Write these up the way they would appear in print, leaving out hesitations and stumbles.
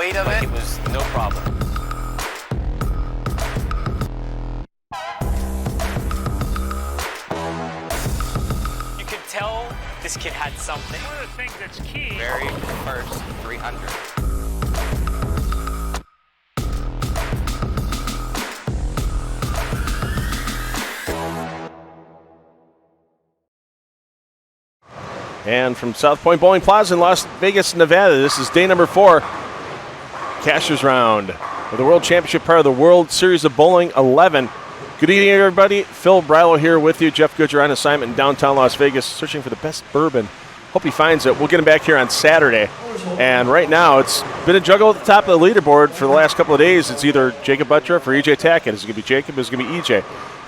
weight of it. It was no problem. You could tell this kid had something. One of the things that's key. Very first 300. And from South Point Bowling Plaza in Las Vegas, Nevada, this is day number 4, Cashers round of the World Championship, part of the World Series of Bowling 11. Good evening, everybody. Phil Brillo here with you. Jeff Goodger on assignment in downtown Las Vegas, searching for the best bourbon. Hope he finds it. We'll get him back here on Saturday. And right now, it's been a juggle at the top of the leaderboard for the last couple of days. It's either Jacob Buttroff or EJ Tackett. Is it going to be Jacob? Is it going to be EJ?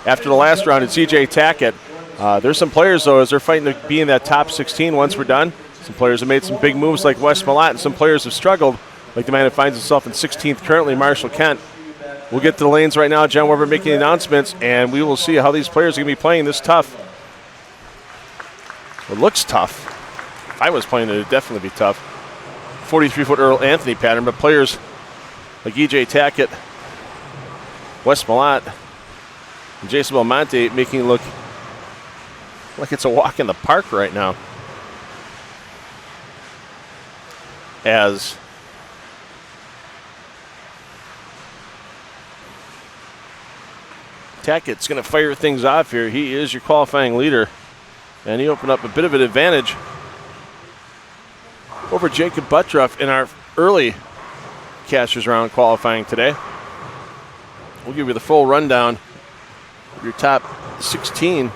After the last round, it's EJ Tackett. There's some players, though, as they're fighting to be in that top 16 once we're done. Some players have made some big moves like Wes Malott, and some players have struggled, like the man who finds himself in 16th currently, Marshall Kent. We'll get to the lanes right now. John Weber making the announcements, and we will see how these players are going to be playing this tough. It looks tough. If I was playing it, it would definitely be tough. 43-foot Earl Anthony pattern, but players like EJ Tackett, Wes Malott, and Jason Belmonte making it look like it's a walk in the park right now. As Tackett's going to fire things off here. He is your qualifying leader, and he opened up a bit of an advantage over Jacob Buttroff in our early Cashers round qualifying today. We'll give you the full rundown of your top 16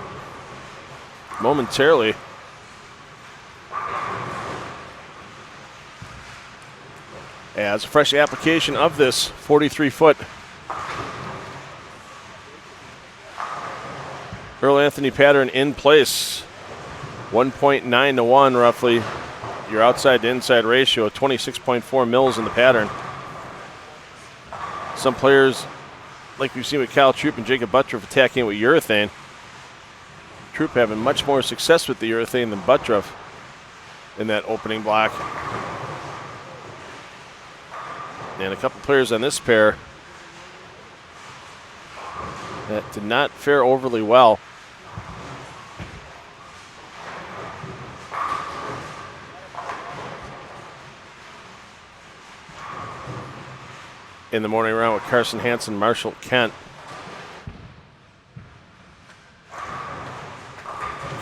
momentarily. As a fresh application of this 43-foot Earl Anthony pattern in place. 1.9 to 1 roughly. Your outside to inside ratio, 26.4 mils in the pattern. Some players, like we've seen with Kyle Troop and Jacob Buttroff, attacking it with urethane. Troop having much more success with the urethane than Buttroff in that opening block. And a couple players on this pair that did not fare overly well. In the morning round with Carson Hansen, Marshall Kent.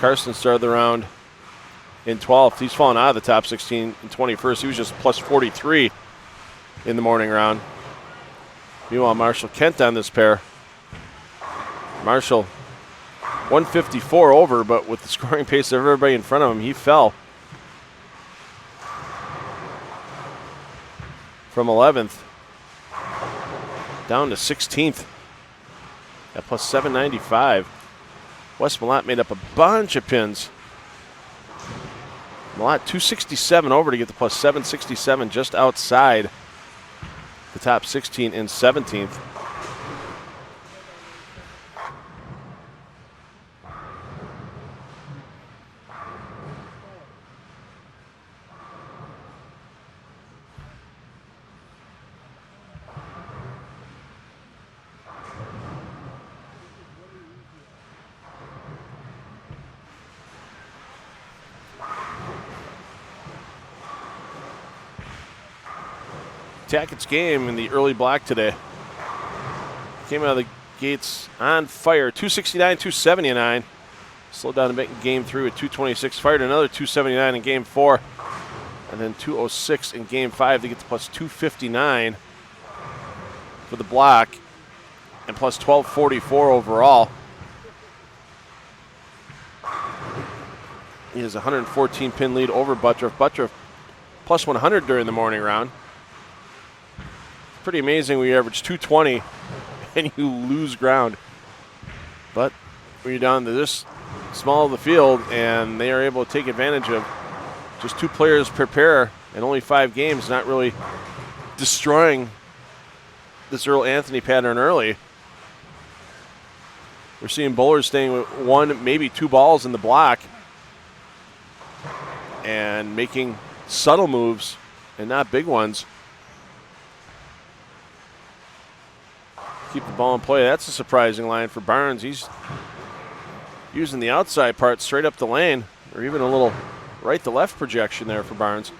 Carson started the round in 12th. He's fallen out of the top 16 in 21st. He was just plus 43 in the morning round. Meanwhile, Marshall Kent on this pair. Marshall 154 over, but with the scoring pace of everybody in front of him, he fell from 11th down to 16th at plus 795. Wes Malott made up a bunch of pins. Malott 267 over to get to plus 767, just outside the top 16 in 17th. Tackett's game in the early block today. Came out of the gates on fire. 269, 279. Slowed down a bit in game 3 with 226. Fired another 279 in game 4. And then 206 in game 5 to get to plus 259 for the block. And plus 1244 overall. He has a 114 pin lead over Buttroff. Buttroff plus 100 during the morning round. Pretty amazing when you average 220 and you lose ground. But when you're down to this small of the field and they are able to take advantage of just 2 players per pair and only 5 games, not really destroying this Earl Anthony pattern early. We're seeing bowlers staying with 1, maybe 2 balls in the block and making subtle moves and not big ones. keep the ball in play. That's a surprising line for Barnes. He's using the outside part straight up the lane, or even a little right to left projection there for Barnes.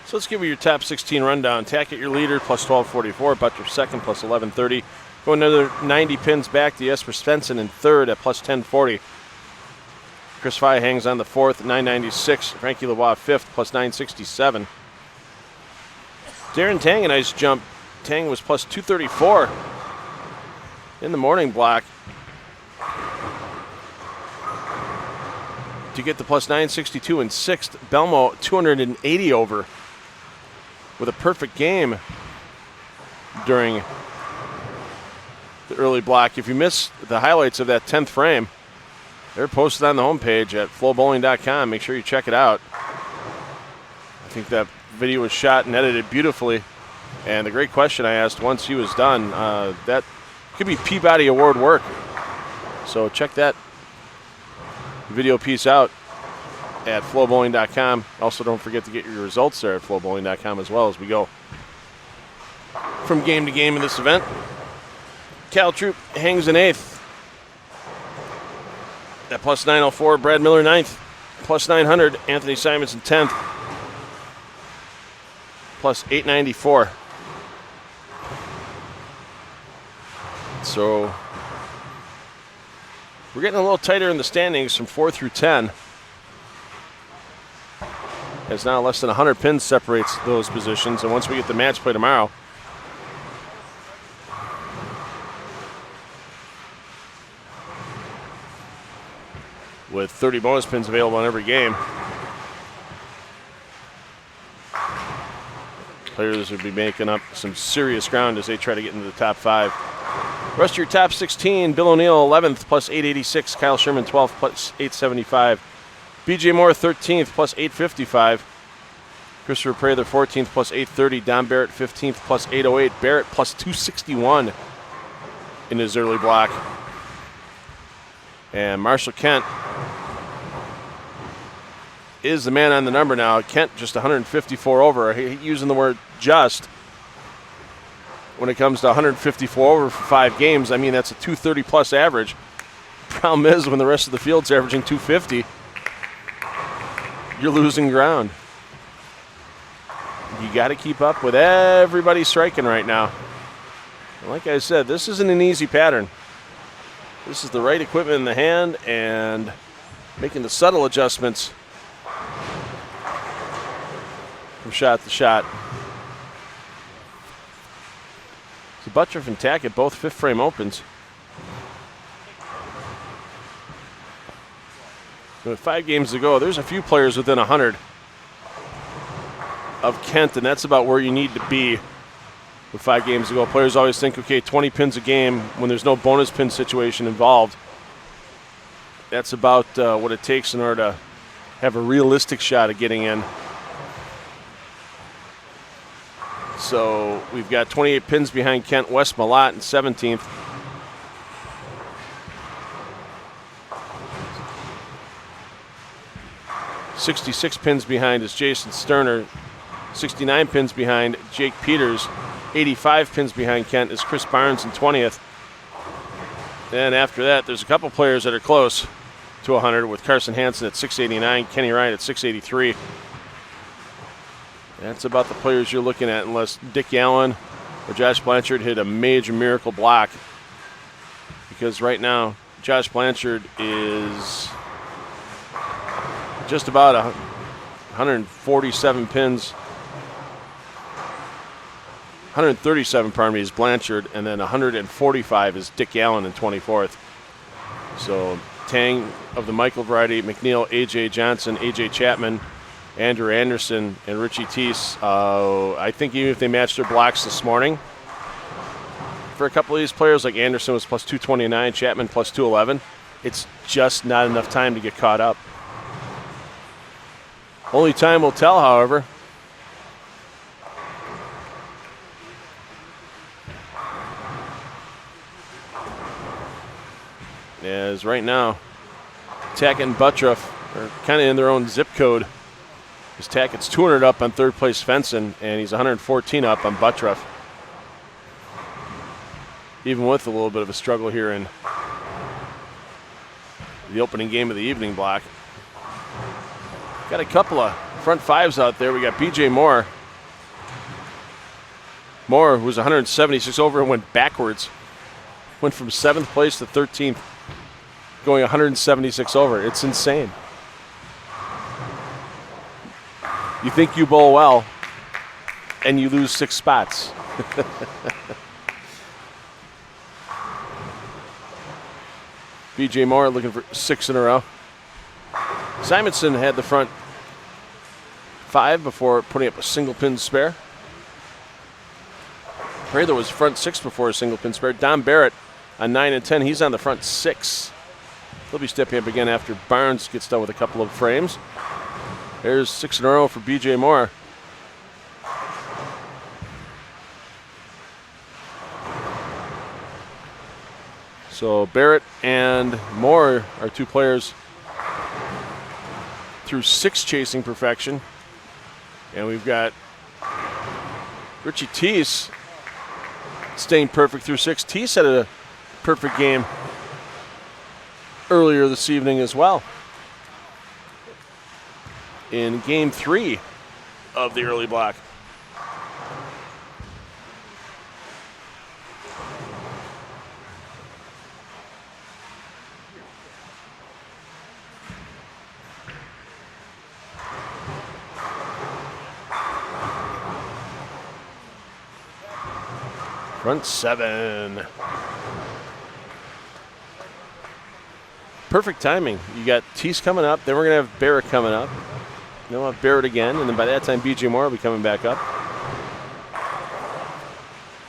So let's give you your top 16 rundown. Tackett, your leader, plus 1244. Butler second, plus 1130. Go another 90 pins back to Jesper Svensson in third at plus 1040. Chris Fye hangs on the fourth, 996. Frankie Lavoie fifth, plus 967. Darren Tang, a nice jump. Tang was plus 234 in the morning block to get the plus 962 in sixth. Belmo 280 over with a perfect game during the early block. If you missed the highlights of that 10th frame, they're posted on the homepage at FloBowling.com. Make sure you check it out. I think that video was shot and edited beautifully. And the great question I asked once he was done, that could be Peabody Award work. So check that video piece out at FloBowling.com. Also, don't forget to get your results there at FloBowling.com as well as we go from game to game in this event. Cal Troop hangs in eighth at plus 904. Brad Miller ninth, plus 900. Anthony Simonson 10th, plus 894. So we're getting a little tighter in the standings from 4 through 10. As now less than 100 pins separates those positions. And once we get the match play tomorrow, with 30 bonus pins available in every game, players would be making up some serious ground as they try to get into the top 5. Rest of your top 16, Bill O'Neill 11th, plus 886. Kyle Sherman 12th, plus 875. BJ Moore 13th, plus 855. Christopher Prather 14th, plus 830. Don Barrett 15th, plus 808. Barrett plus 261 in his early block. And Marshall Kent is the man on the number now. Kent just 154 over. Using the word just when it comes to 154 over for 5 games. I mean, that's a 230 plus average. Problem is, when the rest of the field's averaging 250, you're losing ground. You got to keep up with everybody striking right now. And like I said, this isn't an easy pattern. This is the right equipment in the hand and making the subtle adjustments from shot to shot. So Buttriff and Tackett both fifth frame opens. So with 5 games to go, there's a few players within 100 of Kent, and that's about where you need to be with 5 games to go. Players always think, okay, 20 pins a game when there's no bonus pin situation involved. That's about what it takes in order to have a realistic shot at getting in. So we've got 28 pins behind Kent West Malott in 17th. .66 pins behind is Jason Sterner. 69 pins behind Jake Peters. 85 pins behind Kent is Chris Barnes in 20th. And after that, there's a couple players that are close to 100 with Carson Hansen at 689, Kenny Ryan at 683. That's about the players you're looking at unless Dick Allen or Josh Blanchard hit a major miracle block. Because right now, Josh Blanchard is just about 147 pins. 137, pardon me, is Blanchard, and then 145 is Dick Allen in 24th. So Tang of the Michael variety, McNeil, A.J. Johnson, A.J. Chapman, Andrew Anderson, and Richie Teese. I think even if they matched their blocks this morning, for a couple of these players, like Anderson was plus 229, Chapman plus 211, it's just not enough time to get caught up. Only time will tell, however. As right now, Tackett and Buttriff are kind of in their own zip code. Because Tackett's 200 up on third place Fenson, and he's 114 up on Buttriff. Even with a little bit of a struggle here in the opening game of the evening block. Got a couple of front fives out there. We got B.J. Moore. Moore, who was 176 over and went backwards. Went from 7th place to 13th, going 176 over. It's insane. You think you bowl well, and you lose 6 spots. B.J. Moore looking for 6 in a row. Simonson had the front 5 before putting up a single pin spare. Prather was front 6 before a single pin spare. Don Barrett on 9 and 10. He's on the front 6. He'll be stepping up again after Barnes gets done with a couple of frames. There's 6 in a row for B.J. Moore. So Barrett and Moore are 2 players through 6 chasing perfection. And we've got Richie Teese staying perfect through 6. Teese had a perfect game earlier this evening as well. In game 3 of the early block. Front 7. Perfect timing. You got Teese coming up, then we're going to have Barrett coming up. Then we'll have Barrett again, and then by that time, B.J. Moore will be coming back up.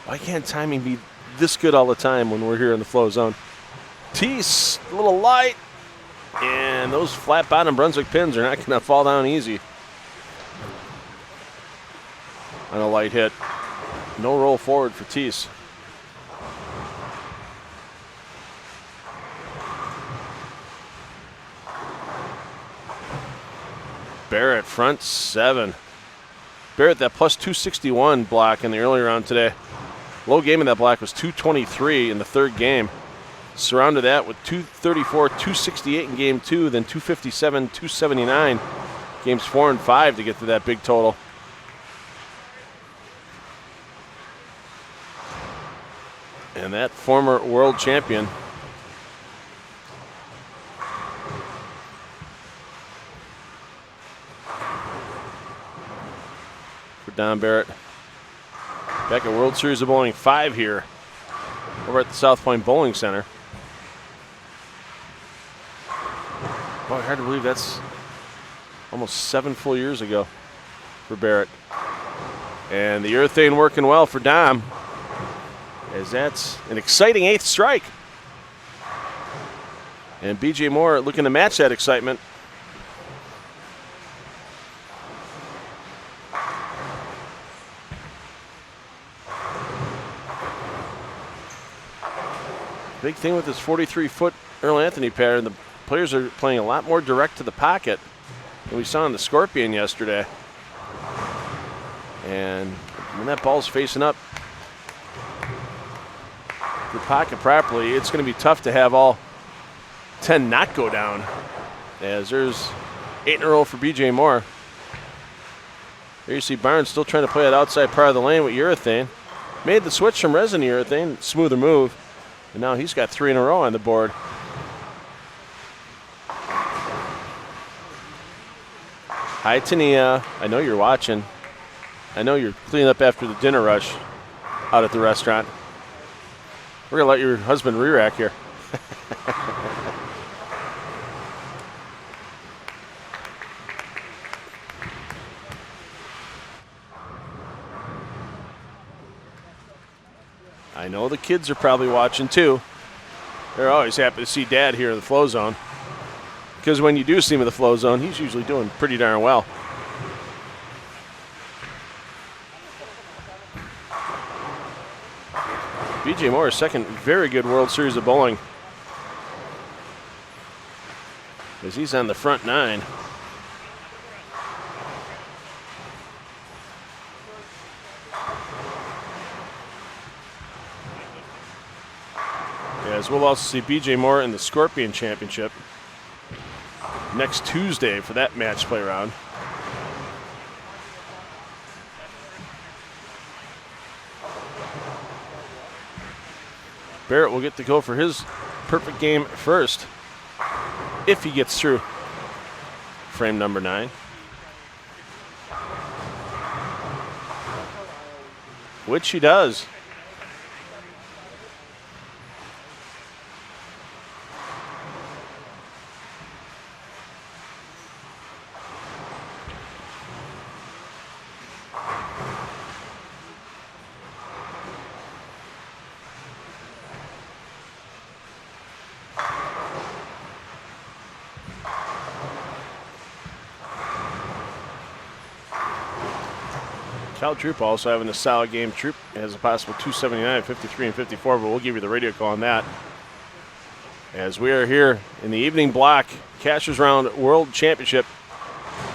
Why can't timing be this good all the time when we're here in the flow zone? Teese, a little light, and those flat bottom Brunswick pins are not going to fall down easy on a light hit. No roll forward for Teese. Barrett, front 7. Barrett, that plus 261 block in the early round today. Low game in that block was 223 in the 3rd game. Surrounded that with 234, 268 in game 2, then 257, 279 games 4 and 5 to get to that big total. And that former world champion Don Barrett. Back at World Series of Bowling 5 here over at the South Point Bowling Center. Boy, hard to believe that's almost 7 full years ago for Barrett. And the urethane working well for Dom, as that's an exciting 8th strike. And BJ Moore looking to match that excitement. Big thing with this 43-foot Earl Anthony pattern, the players are playing a lot more direct to the pocket than we saw in the Scorpion yesterday. And when that ball's facing up the pocket properly, it's going to be tough to have all 10 not go down, as there's 8 in a row for BJ Moore. There you see Barnes still trying to play that outside part of the lane with urethane. Made the switch from resin to urethane, smoother move. And now he's got 3 in a row on the board. Hi, Tania. I know you're watching. I know you're cleaning up after the dinner rush out at the restaurant. We're going to let your husband re-rack here. I know the kids are probably watching too. They're always happy to see Dad here in the flow zone, because when you do see him in the flow zone, he's usually doing pretty darn well. BJ Moore's second very good World Series of Bowling, as he's on the front 9. As we'll also see BJ Moore in the Scorpion Championship next Tuesday for that match play round. Barrett will get to go for his perfect game first, if he gets through frame number 9. Which he does. Cal Troop also having a solid game. Troop has a possible 279, 53, and 54, but we'll give you the radio call on that. As we are here in the evening block, Cashers Round World Championship,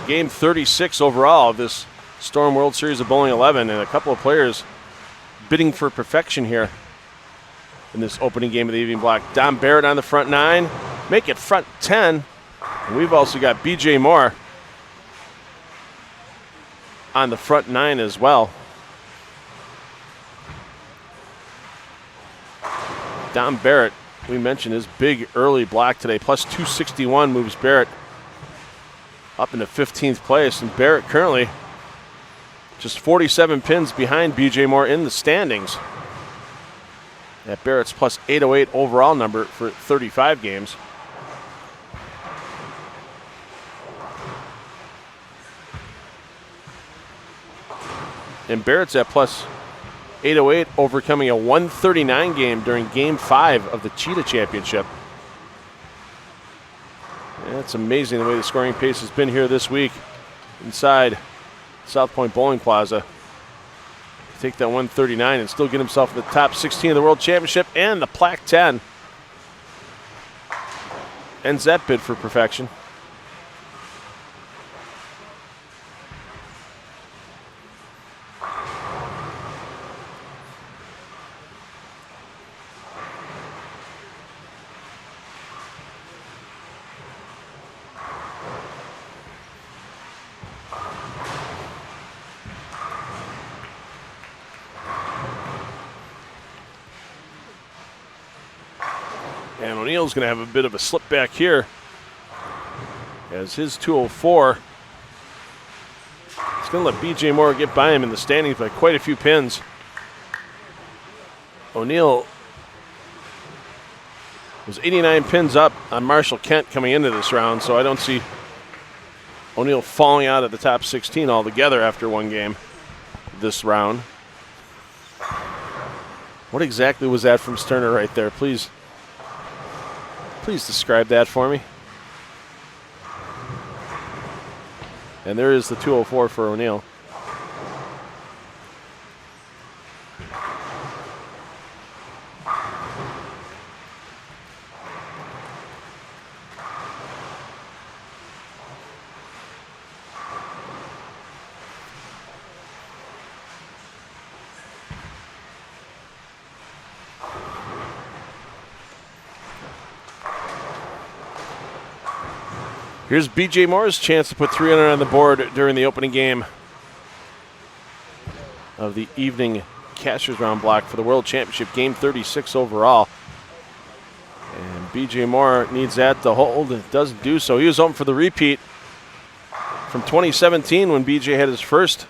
game 36 overall of this Storm World Series of Bowling 11, and a couple of players bidding for perfection here in this opening game of the evening block. Don Barrett on the front 9, make it front 10, and we've also got BJ Moore on the front 9 as well. Don Barrett, we mentioned his big early block today, plus 261 moves Barrett up into 15th place, and Barrett currently just 47 pins behind BJ Moore in the standings. At Barrett's plus 808 overall number for 35 games. And Barrett's at plus 808, overcoming a 139 game during Game 5 of the Cheetah Championship. Yeah, it's amazing the way the scoring pace has been here this week inside South Point Bowling Plaza. Take that 139 and still get himself in the top 16 of the World Championship and the Plaque 10. Ends that bid for perfection. And O'Neill's going to have a bit of a slip back here, as his 204 is going to let B.J. Moore get by him in the standings by quite a few pins. O'Neill was 89 pins up on Marshall Kent coming into this round, so I don't see O'Neill falling out of the top 16 altogether after one game this round. What exactly was that from Sterner right there? Please describe that for me. And there is the 204 for O'Neill. Here's B.J. Moore's chance to put 300 on the board during the opening game of the evening Cashers round block for the World Championship, game 36 overall. And B.J. Moore needs that to hold. It doesn't do so. He was hoping for the repeat from 2017 when B.J. had his first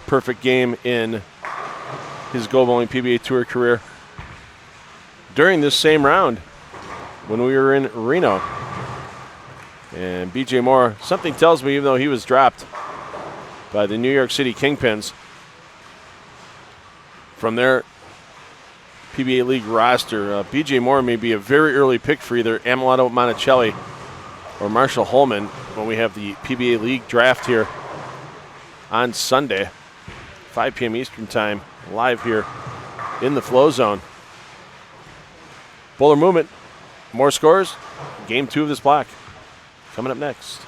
perfect game in his Go Bowling PBA Tour career during this same round when we were in Reno. And B.J. Moore, something tells me, even though he was dropped by the New York City Kingpins from their PBA League roster, B.J. Moore may be a very early pick for either Amelotto Monticelli or Marshall Holman when we have the PBA League draft here on Sunday, 5 p.m. Eastern Time, live here in the Flow Zone. Bowler movement, more scores, game 2 of this block. Coming up next.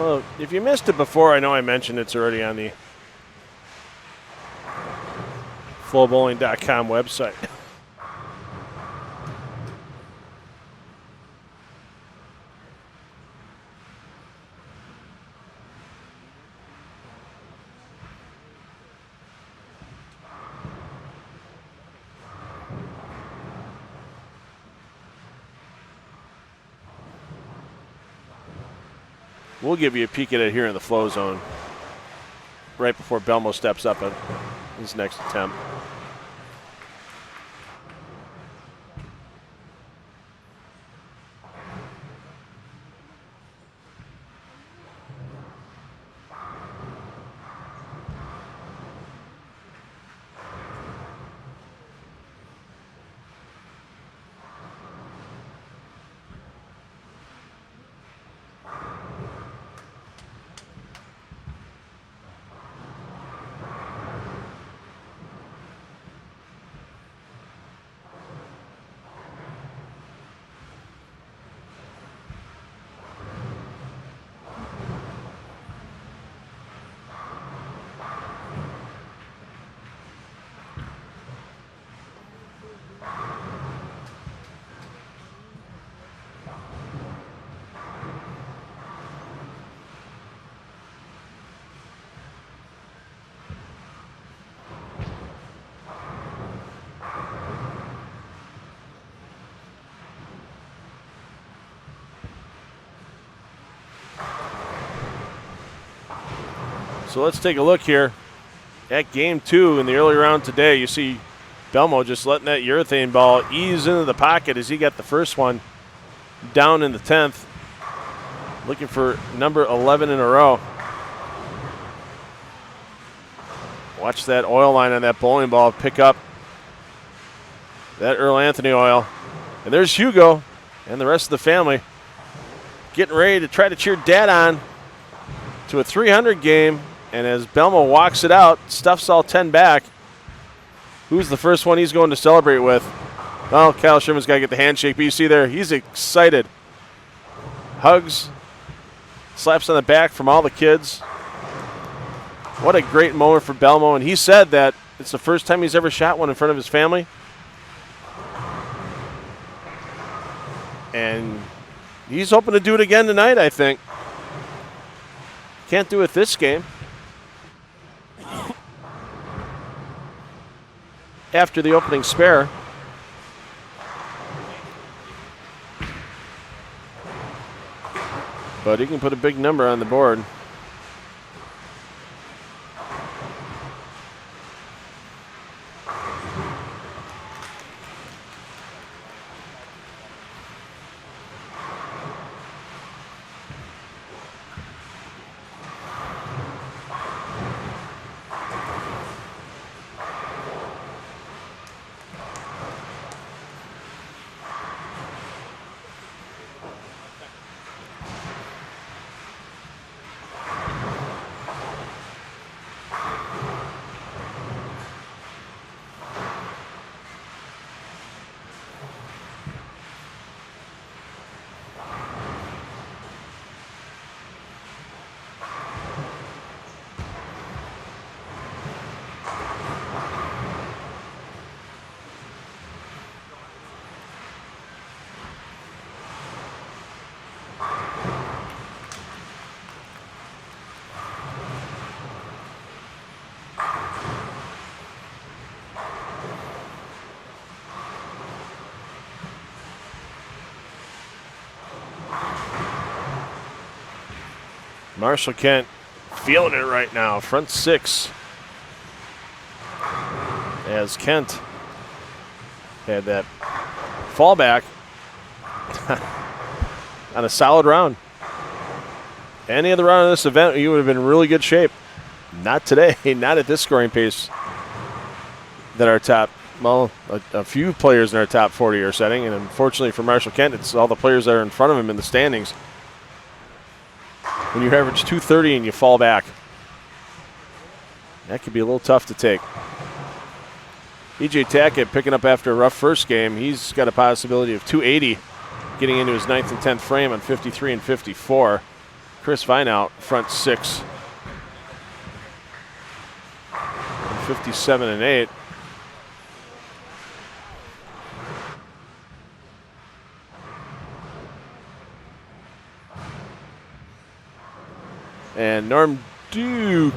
Well, if you missed it before, I know I mentioned it's already on the FloBowling.com website. We'll give you a peek at it here in the flow zone right before Belmo steps up at his next attempt. So let's take a look here at game 2 in the early round today. You see Belmo just letting that urethane ball ease into the pocket as he got the first one down in the 10th. Looking for number 11 in a row. Watch that oil line on that bowling ball pick up that Earl Anthony oil. And there's Hugo and the rest of the family getting ready to try to cheer Dad on to a 300 game. And as Belmo walks it out, stuffs all 10 back. Who's the first one he's going to celebrate with? Well, Kyle Sherman's got to get the handshake, but you see there, he's excited. Hugs, slaps on the back from all the kids. What a great moment for Belmo, and he said that it's the first time he's ever shot one in front of his family. And he's hoping to do it again tonight, I think. Can't do it this game. After the opening spare. But he can put a big number on the board. Marshall Kent feeling it right now. Front 6. As Kent had that fallback on a solid round. Any other round of this event, you would have been in really good shape. Not today, not at this scoring pace that our top, well, a few players in our top 40 are setting, and unfortunately for Marshall Kent, it's all the players that are in front of him in the standings. When you average 230 and you fall back, that could be a little tough to take. E.J. Tackett picking up after a rough first game. He's got a possibility of 280 getting into his 9th and 10th frame on 53 and 54. Chris Vine out, front 6. 57 and 8. And Norm Duke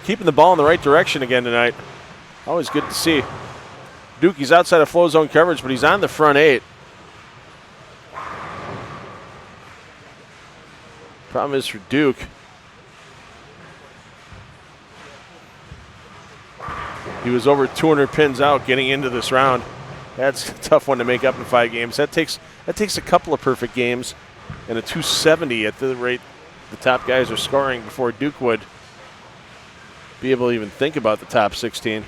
keeping the ball in the right direction again tonight. Always good to see. Duke, he's outside of flow zone coverage, but he's on the front 8. Problem is for Duke, he was over 200 pins out getting into this round. That's a tough one to make up in 5 games. That takes a couple of perfect games and a 270 at the rate the top guys are scoring before Duke would be able to even think about the top 16.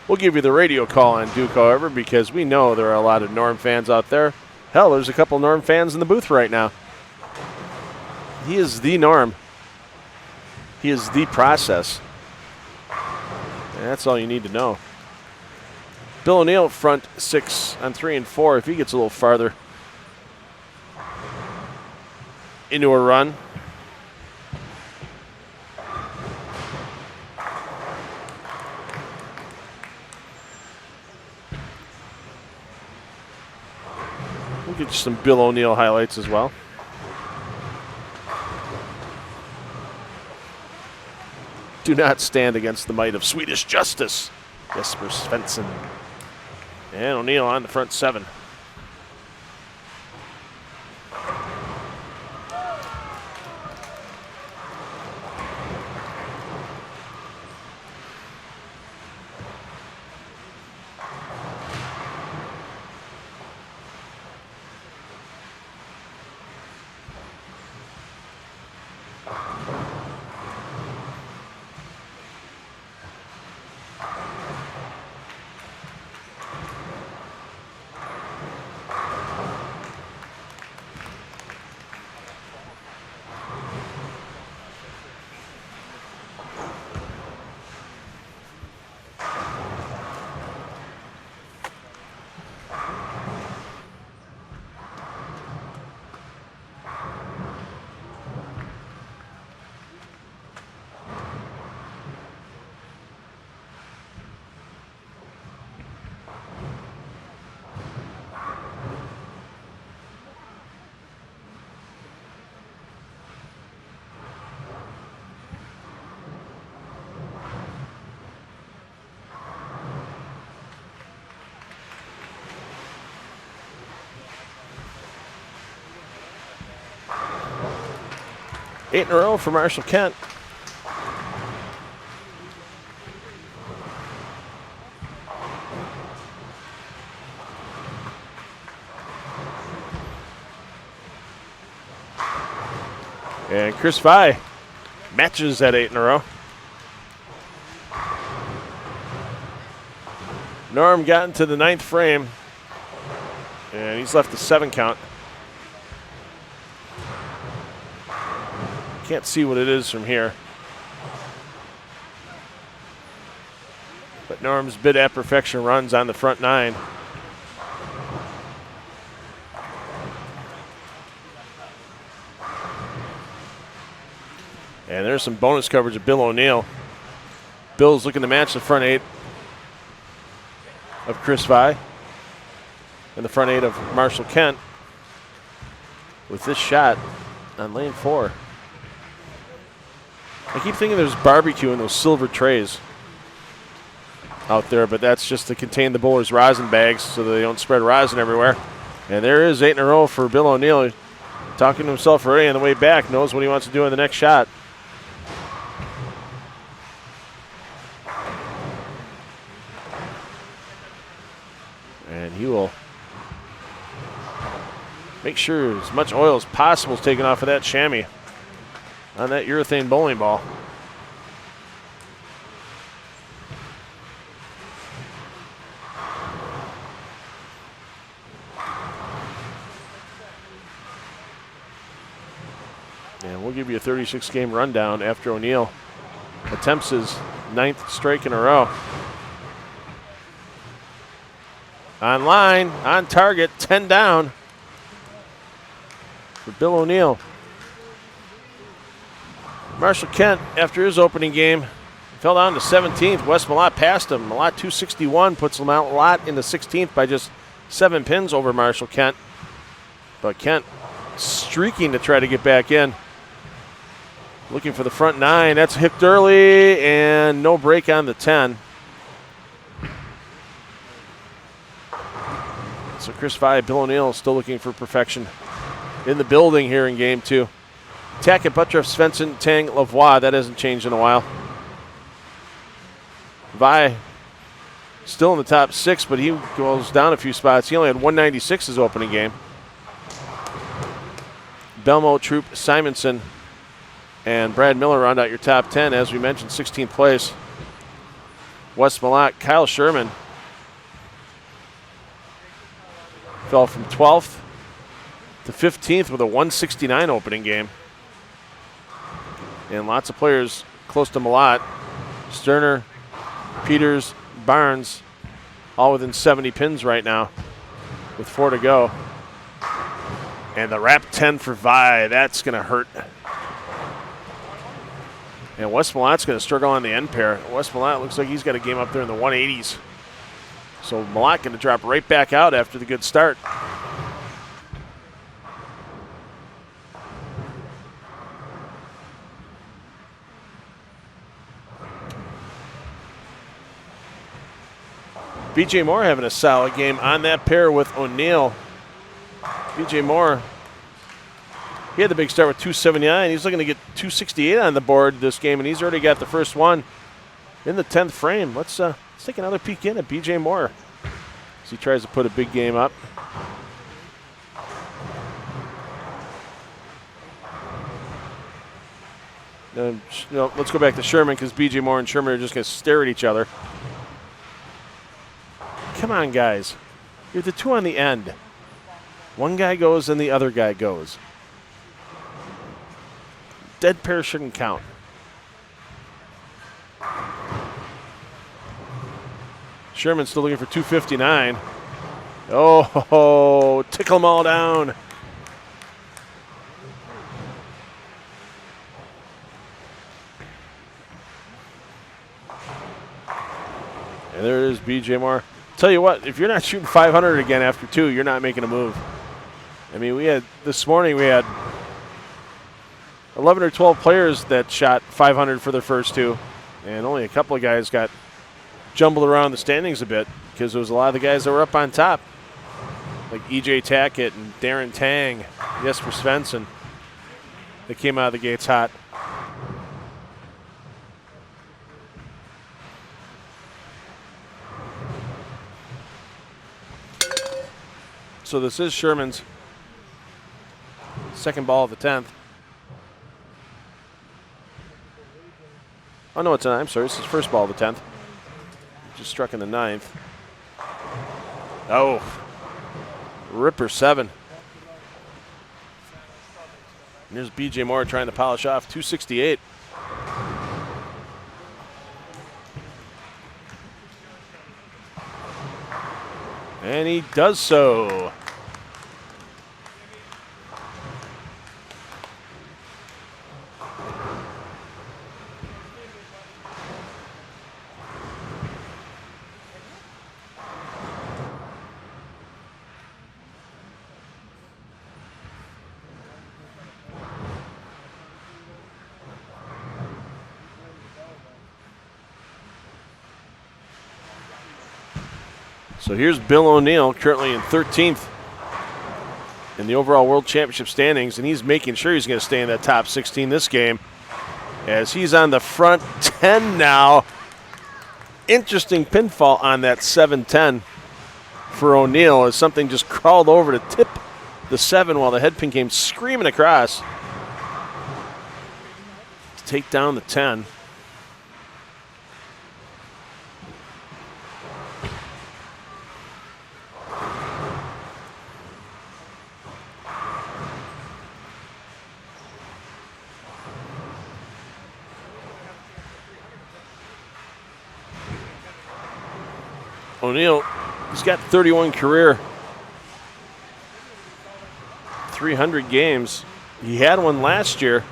We'll give you the radio call on Duke, however, because we know there are a lot of Norm fans out there. Hell, there's a couple Norm fans in the booth right now. He is the Norm. He is the process. And that's all you need to know. Bill O'Neill, front 6 on 3 and 4. If he gets a little farther into a run. We'll get you some Bill O'Neill highlights as well. Do not stand against the might of Swedish justice. Jesper Svensson. And O'Neill on the front 7. Eight in a row for Marshall Kent. And Chris Vye matches that 8 in a row. Norm got into the 9th frame, and he's left the 7 count. Can't see what it is from here. But Norm's bid at perfection runs on the front 9. And there's some bonus coverage of Bill O'Neill. Bill's looking to match the front 8 of Chris Vye and the front 8 of Marshall Kent with this shot on lane 4. I keep thinking there's barbecue in those silver trays out there, but that's just to contain the bowler's rosin bags so they don't spread rosin everywhere. And there is 8 in a row for Bill O'Neill. Talking to himself already on the way back, knows what he wants to do in the next shot. And he will make sure as much oil as possible is taken off of that chamois on that urethane bowling ball. And we'll give you a 36-game rundown after O'Neill attempts his 9th strike in a row. On line, on target, 10 down. for Bill O'Neill. Marshall Kent, after his opening game, fell down to 17th. West Malott passed him. Malott 261 puts Malott into 16th by just 7 pins over Marshall Kent. But Kent streaking to try to get back in. Looking for the front 9. That's hipped early and no break on the 10. So Chris Vi, Bill O'Neill still looking for perfection in the building here in game 2. Tackett, Buttroff, Svensson, Tang, Lavoie. That hasn't changed in a while. Vi still in the top 6, but he goes down a few spots. He only had 196 his opening game. Belmo, Troop, Simonson, and Brad Miller round out your top 10. As we mentioned, 16th place. West Malott, Kyle Sherman fell from 12th to 15th with a 169 opening game. And lots of players close to Malott. Sterner, Peters, Barnes, all within 70 pins right now with 4 to go. And the wrap 10 for Vi, that's going to hurt. And West Malott's going to struggle on the end pair. West Malott looks like he's got a game up there in the 180s. So Malott going to drop right back out after the good start. BJ Moore having a solid game on that pair with O'Neill. BJ Moore, he had the big start with 279. He's looking to get 268 on the board this game, and he's already got the first one in the 10th frame. Let's take another peek in at BJ Moore as he tries to put a big game up. Let's go back to Sherman because BJ Moore and Sherman are just going to stare at each other. Come on, guys. You're the 2 on the end. One guy goes and the other guy goes. Dead pair shouldn't count. Sherman's still looking for 259. Oh, tickle them all down. And there it is, BJ Moore. Tell you what, if you're not shooting 500 again after 2, you're not making a move. I mean, this morning we had 11 or 12 players that shot 500 for their first 2, and only a couple of guys got jumbled around the standings a bit because there was a lot of the guys that were up on top, like E.J. Tackett and Darren Tang, Jesper Svensson, that came out of the gates hot. So this is Sherman's second ball of the 10th. Oh, no, I'm sorry. This is his first ball of the 10th. Just struck in the 9th. Oh, ripper 7. And here's BJ Moore trying to polish off 268. And he does so. So here's Bill O'Neill, currently in 13th in the overall World Championship standings, and he's making sure he's going to stay in that top 16 this game as he's on the front 10 now. Interesting pinfall on that 7-10 for O'Neill as something just crawled over to tip the 7 while the head pin came screaming across to take down the 10. O'Neill, he's got 31 career 300 games. He had one last year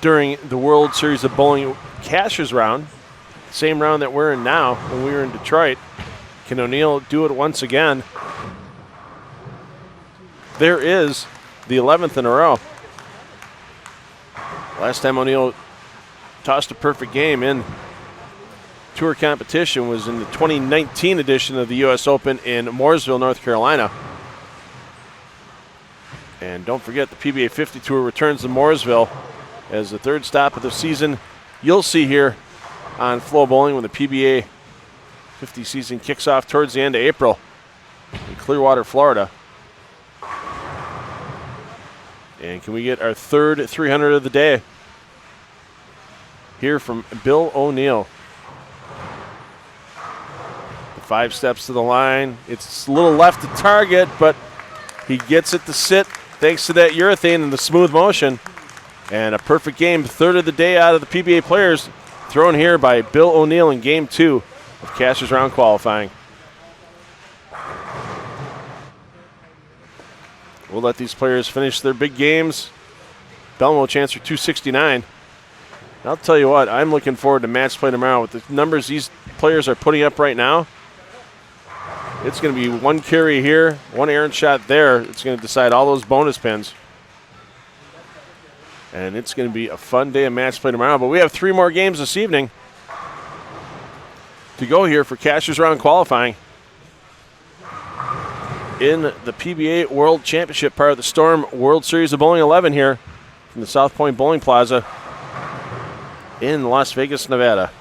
during the World Series of Bowling Cashers round, same round that we're in now when we were in Detroit. Can O'Neill do it once again? There is the 11th in a row. Last time O'Neill tossed a perfect game in tour competition was in the 2019 edition of the U.S. Open in Mooresville, North Carolina. And don't forget, the PBA 50 Tour returns to Mooresville as the third stop of the season. You'll see here on FloBowling when the PBA 50 season kicks off towards the end of April in Clearwater, Florida. And can we get our third 300 of the day here from Bill O'Neill. The 5 steps to the line. It's a little left to target, but he gets it to sit thanks to that urethane and the smooth motion. And a perfect game, third of the day out of the PBA players, thrown here by Bill O'Neill in Game 2 of Cashers round qualifying. We'll let these players finish their big games. Belmonte chance for 269. I'll tell you what, I'm looking forward to match play tomorrow. With the numbers these players are putting up right now, it's going to be one carry here, one errant shot there. It's going to decide all those bonus pins. And it's going to be a fun day of match play tomorrow. But we have 3 more games this evening to go here for Cashers round qualifying in the PBA World Championship part of the Storm World Series of Bowling 11 here from the South Point Bowling Plaza in Las Vegas, Nevada.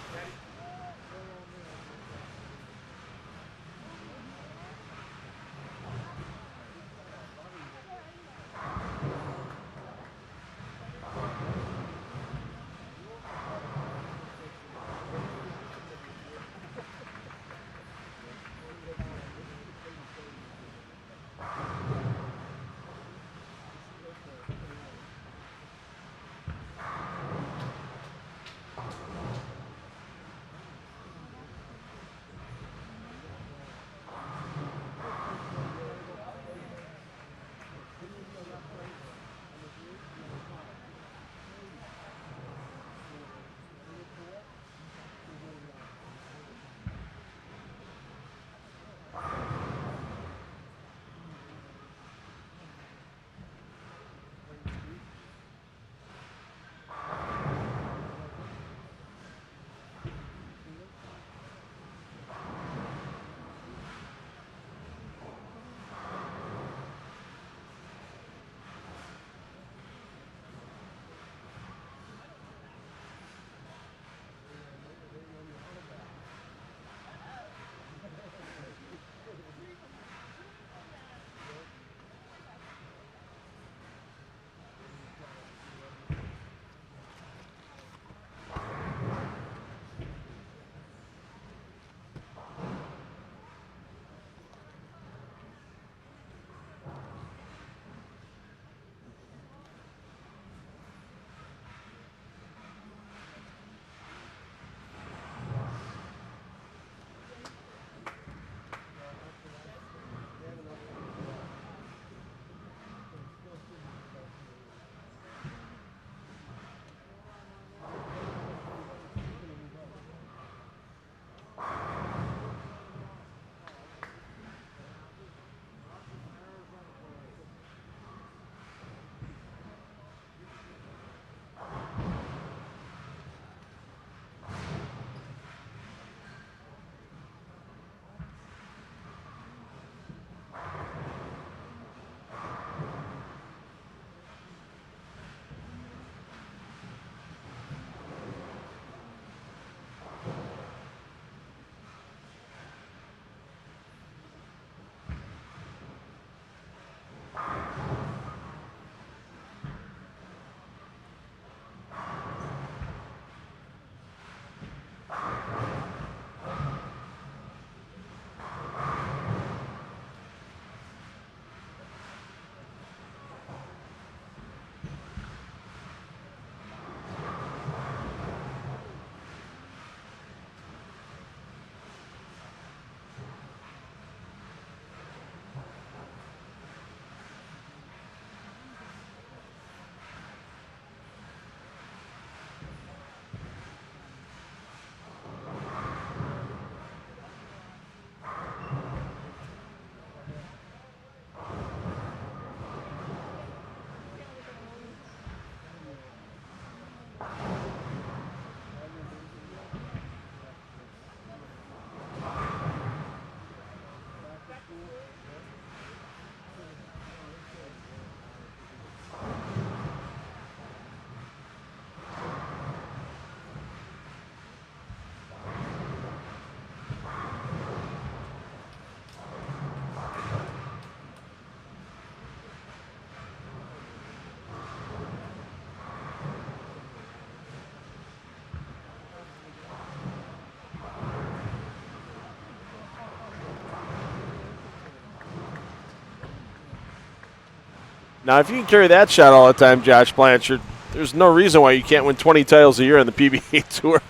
Now, if you can carry that shot all the time, Josh Blanchard, there's no reason why you can't win 20 titles a year on the PBA Tour.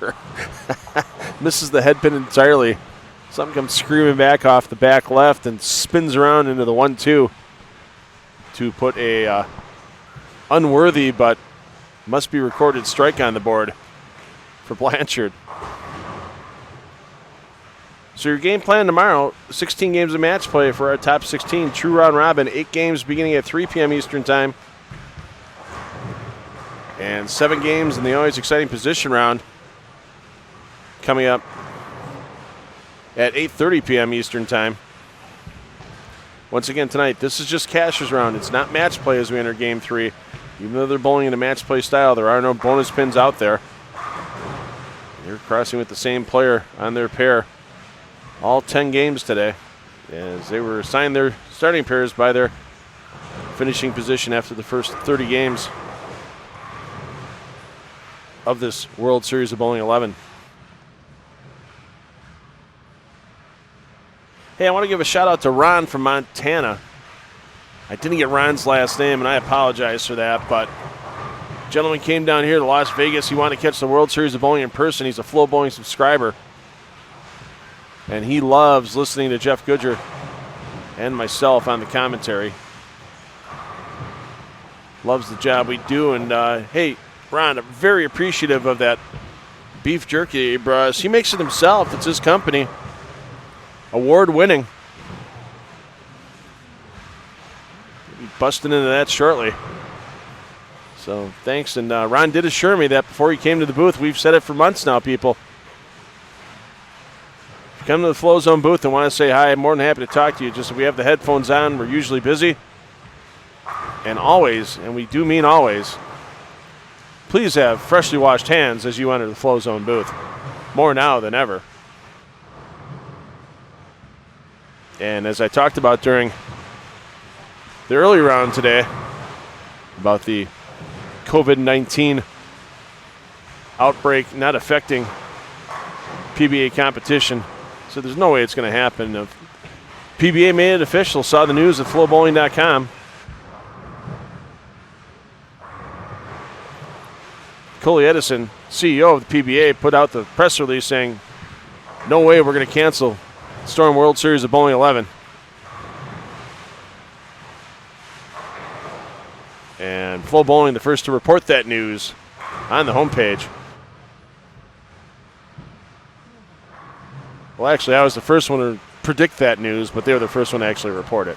Misses the head pin entirely. Something comes screaming back off the back left and spins around into the 1-2 to put a unworthy but must be recorded strike on the board for Blanchard. So your game plan tomorrow, 16 games of match play for our top 16. True round robin, 8 games beginning at 3 p.m. Eastern time. And 7 games in the always exciting position round coming up at 8:30 p.m. Eastern time. Once again tonight, this is just Cashers round. It's not match play as we enter game 3. Even though they're bowling in a match play style, there are no bonus pins out there. They're crossing with the same player on their pair all 10 games today, as they were assigned their starting pairs by their finishing position after the first 30 games of this World Series of Bowling 11. Hey, I want to give a shout out to Ron from Montana. I didn't get Ron's last name, and I apologize for that, but gentleman came down here to Las Vegas. He wanted to catch the World Series of Bowling in person. He's a FloBowling subscriber. And he loves listening to Jeff Goodger and myself on the commentary. Loves the job we do. And, hey, Ron, I'm very appreciative of that beef jerky he brought us. He makes it himself. It's his company. Award-winning. We'll be busting into that shortly. So, thanks. And Ron did assure me that before he came to the booth, we've said it for months now, people. Come to the Flow Zone booth and want to say hi, I'm more than happy to talk to you. Just if we have the headphones on, we're usually busy. And always, and we do mean always, please have freshly washed hands as you enter the Flow Zone booth. More now than ever. And as I talked about during the early round today, about the COVID-19 outbreak not affecting PBA competition, so there's no way it's going to happen. PBA made it official. Saw the news at FloBowling.com. Coley Edison, CEO of the PBA, put out the press release saying, no way we're going to cancel Storm World Series of Bowling 11. And FloBowling, the first to report that news on the homepage. Well, actually, I was the first one to predict that news, but they were the first one to actually report it.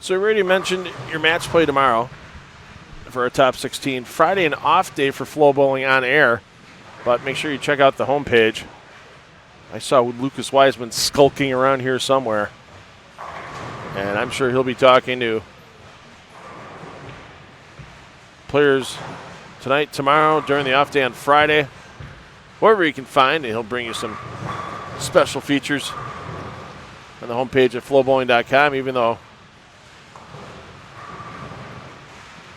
So we already mentioned your match play tomorrow for our top 16. Friday, an off day for FloBowling on air, but make sure you check out the homepage. I saw Lucas Wiseman skulking around here somewhere, and I'm sure he'll be talking to players tonight, tomorrow, during the off day on Friday, wherever you can find, and he'll bring you some special features on the homepage at FloBowling.com, even though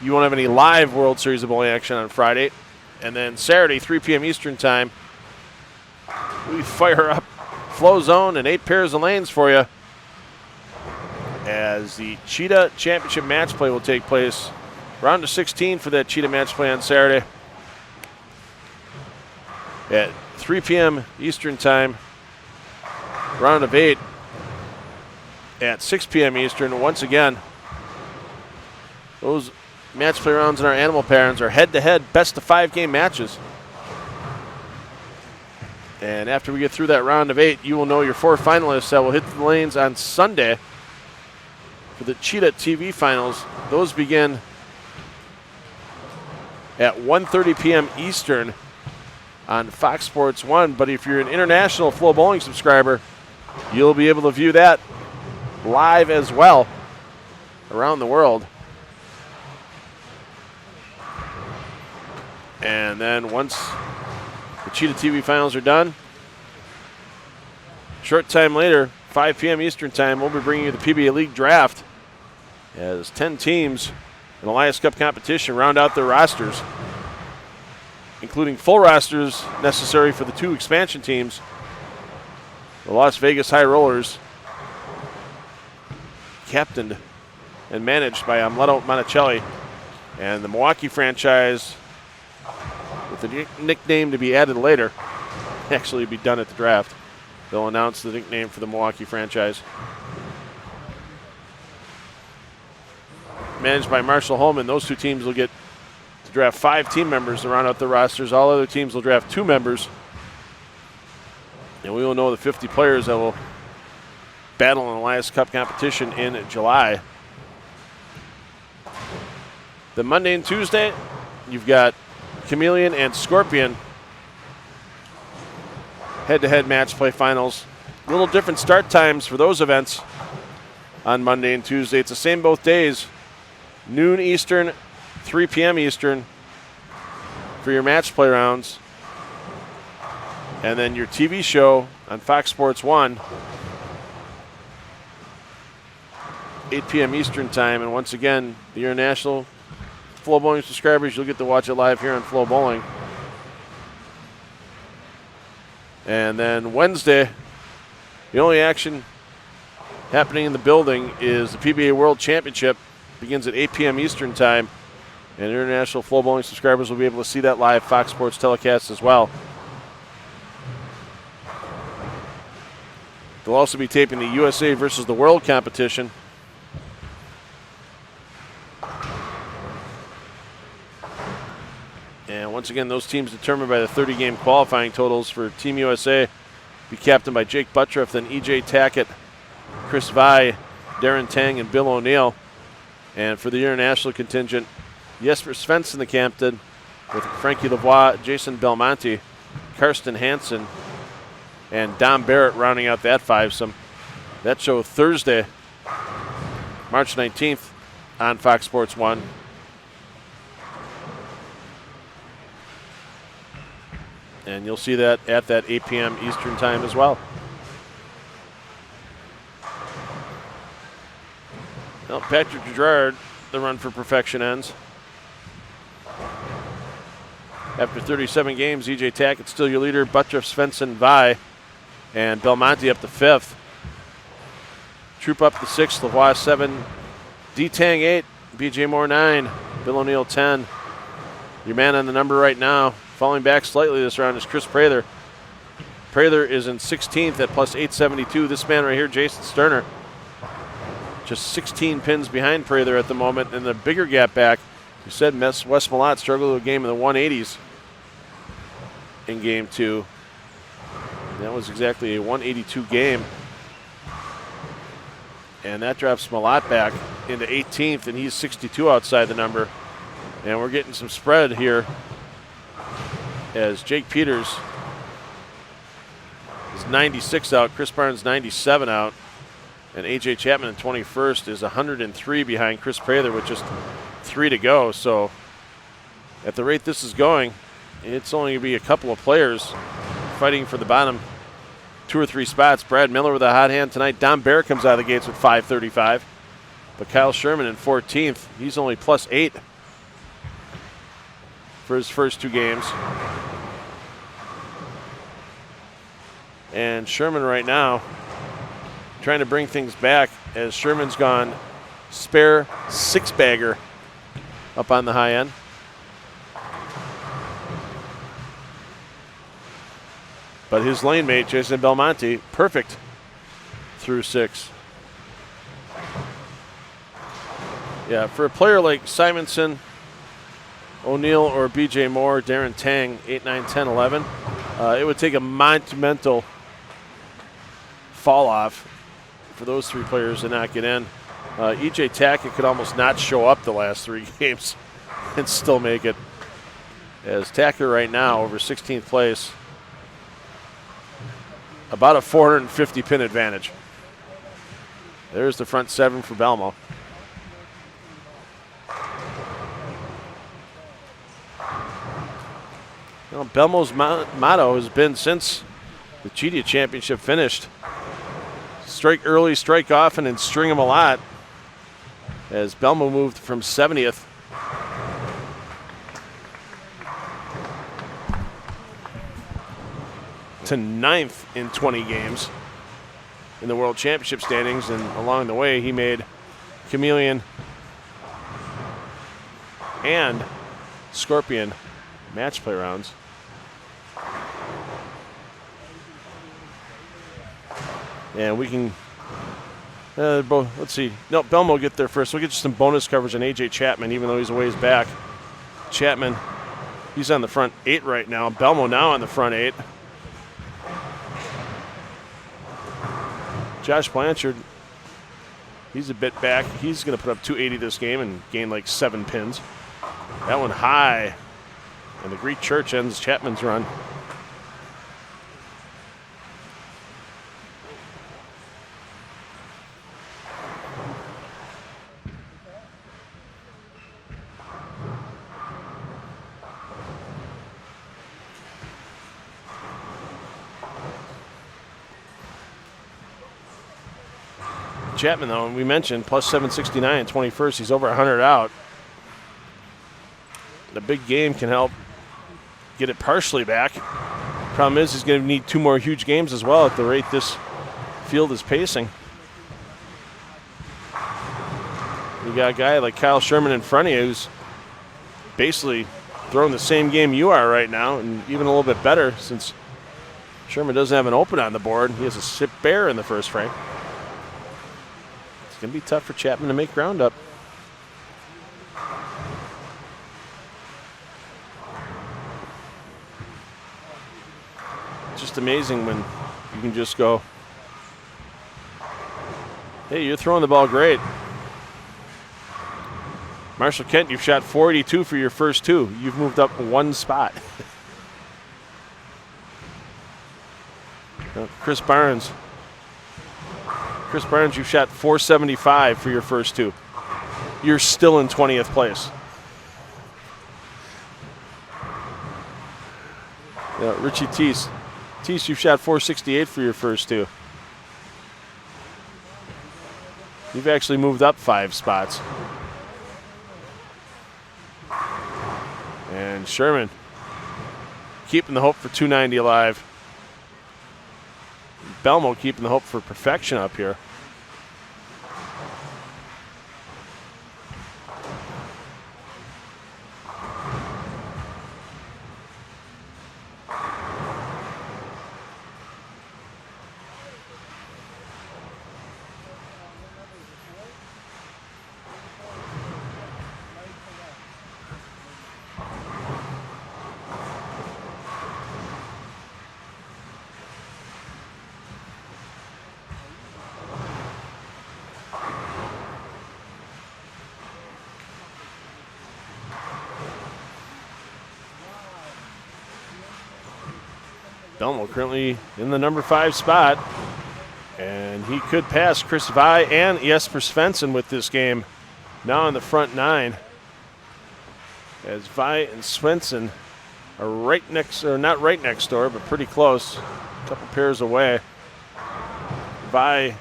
you won't have any live World Series of Bowling action on Friday. And then Saturday, 3 p.m. Eastern Time, we fire up Flow Zone and 8 pairs of lanes for you as the Cheetah Championship match play will take place. Round of 16 for that Cheetah match play on Saturday at 3 p.m. Eastern Time. Round of 8 at 6 p.m. Eastern. Once again, those match play rounds in our animal patterns are head-to-head best-of-5 game matches. And after we get through that round of 8, you will know your 4 finalists that will hit the lanes on Sunday for the Cheetah TV finals. Those begin at 1:30 p.m. Eastern on Fox Sports 1. But if you're an international Flow Bowling subscriber, you'll be able to view that live as well around the world. And then once the Cheetah TV finals are done, short time later, 5 p.m. Eastern Time, we'll be bringing you the PBA League Draft as 10 teams in Elias Cup competition round out their rosters, including full rosters necessary for the 2 expansion teams, the Las Vegas High Rollers, captained and managed by Amleto Monticelli, and the Milwaukee franchise, with a nickname to be added later, actually be done at the draft. They'll announce the nickname for the Milwaukee franchise. Managed by Marshall Holman, those 2 teams will get to draft 5 team members to round out their rosters. All other teams will draft 2 members. And we will know the 50 players that will battle in the Elias Cup competition in July. The Monday and Tuesday, you've got Chameleon and Scorpion head-to-head match play finals. A little different start times for those events on Monday and Tuesday. It's the same both days, noon Eastern, 3 p.m. Eastern for your match play rounds. And then your TV show on Fox Sports 1, 8 p.m. Eastern Time. And once again, the international Flow Bowling subscribers, you'll get to watch it live here on Flow Bowling. And then Wednesday, the only action happening in the building is the PBA World Championship. Begins at 8 p.m. Eastern Time. And international Flow Bowling subscribers will be able to see that live Fox Sports telecast as well. They'll also be taping the USA versus the World competition. And once again, those teams determined by the 30-game qualifying totals. For Team USA, be captained by Jake Buttroff, then E.J. Tackett, Chris Vi, Darren Tang, and Bill O'Neill. And for the international contingent, Jesper Svensson, the captain, with Frankie Lavoie, Jason Belmonte, Karsten Hansen, and Dom Barrett rounding out that fivesome. That show Thursday, March 19th on Fox Sports 1. And you'll see that at that 8 p.m. Eastern Time as well. Well, Patrick Gerard, the run for perfection ends. After 37 games, E.J. Tackett still your leader. Buttroff, Svensson, Vi, and Belmonte up to 5th. Troop up to 6th, Lavoie 7, D-Tang 8, B.J. Moore 9, Bill O'Neill 10. Your man on the number right now, falling back slightly this round, is Chris Prather. Prather is in 16th at plus 872. This man right here, Jason Sterner, just 16 pins behind Prather at the moment. And the bigger gap back, you said Wes Malott struggled with a game in the 180s in game 2. That was exactly a 182 game. And that drops Malott back into 18th, and he's 62 outside the number. And we're getting some spread here as Jake Peters is 96 out, Chris Barnes 97 out, and A.J. Chapman in 21st is 103 behind Chris Prather with just 3 to go. So at the rate this is going, it's only going to be a couple of players fighting for the bottom 2 or 3 spots. Brad Miller with a hot hand tonight. Don Bear comes out of the gates with 535. But Kyle Sherman in 14th. He's only +8 for his first 2 games. And Sherman right now trying to bring things back as Sherman's gone spare 6-bagger up on the high end. But his lane mate, Jason Belmonte, perfect through 6. Yeah, for a player like Simonson, O'Neill, or B.J. Moore, Darren Tang, 8, 9, 10, 11, it would take a monumental fall off for those 3 players to not get in. E.J. Tackett could almost not show up the last 3 games and still make it. As Tackett right now over 16th place, about a 450 pin advantage. There's the front 7 for Belmo. You know, Belmo's motto has been since the Cheetah Championship finished, strike early, strike often, and string them a lot. As Belmo moved from 70th to 9th in 20 games in the World Championship standings, and along the way he made Chameleon and Scorpion match play rounds. And we can both, let's see. No, Belmo will get there first. We'll get you some bonus coverage on AJ Chapman, even though he's a ways back. Chapman, he's on the front 8 right now. Belmo now on the front 8. Josh Blanchard, he's a bit back. He's going to put up 280 this game and gain like 7 pins. That one high. And the Greek Church ends Chapman's run. Chapman, though, we mentioned, plus 769 21st. He's over 100 out. The big game can help get it partially back. Problem is he's going to need 2 more huge games as well at the rate this field is pacing. You got a guy like Kyle Sherman in front of you who's basically throwing the same game you are right now, and even a little bit better since Sherman doesn't have an open on the board. He has a sit bear in the first frame. It's going to be tough for Chapman to make ground up. It's just amazing when you can just go, hey, you're throwing the ball great. Marshall Kent, you've shot 482 for your first 2. You've moved up 1 spot. Chris Barnes, you've shot 475 for your first 2. You're still in 20th place. Richie Teese, you've shot 468 for your first 2. You've actually moved up 5 spots. And Sherman keeping the hope for 290 alive. Belmo keeping the hope for perfection up here. Belmo currently in the number 5 spot, and he could pass Chris Vi and Jesper Svensson with this game. Now in the front 9. as Vi and Svensson are right next, or not right next door, but pretty close, a couple pairs away. Vi,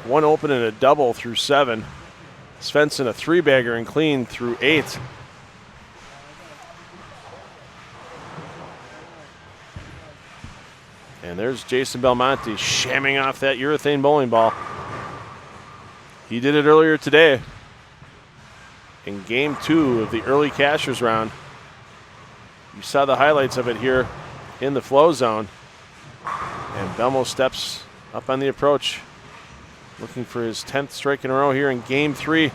one open and a double through 7. Svensson, a 3-bagger and clean through 8. And there's Jason Belmonte shamming off that urethane bowling ball. He did it earlier today in Game 2 of the early Cashers round. You saw the highlights of it here in the flow zone. And Belmo steps up on the approach, looking for his 10th strike in a row here in Game 3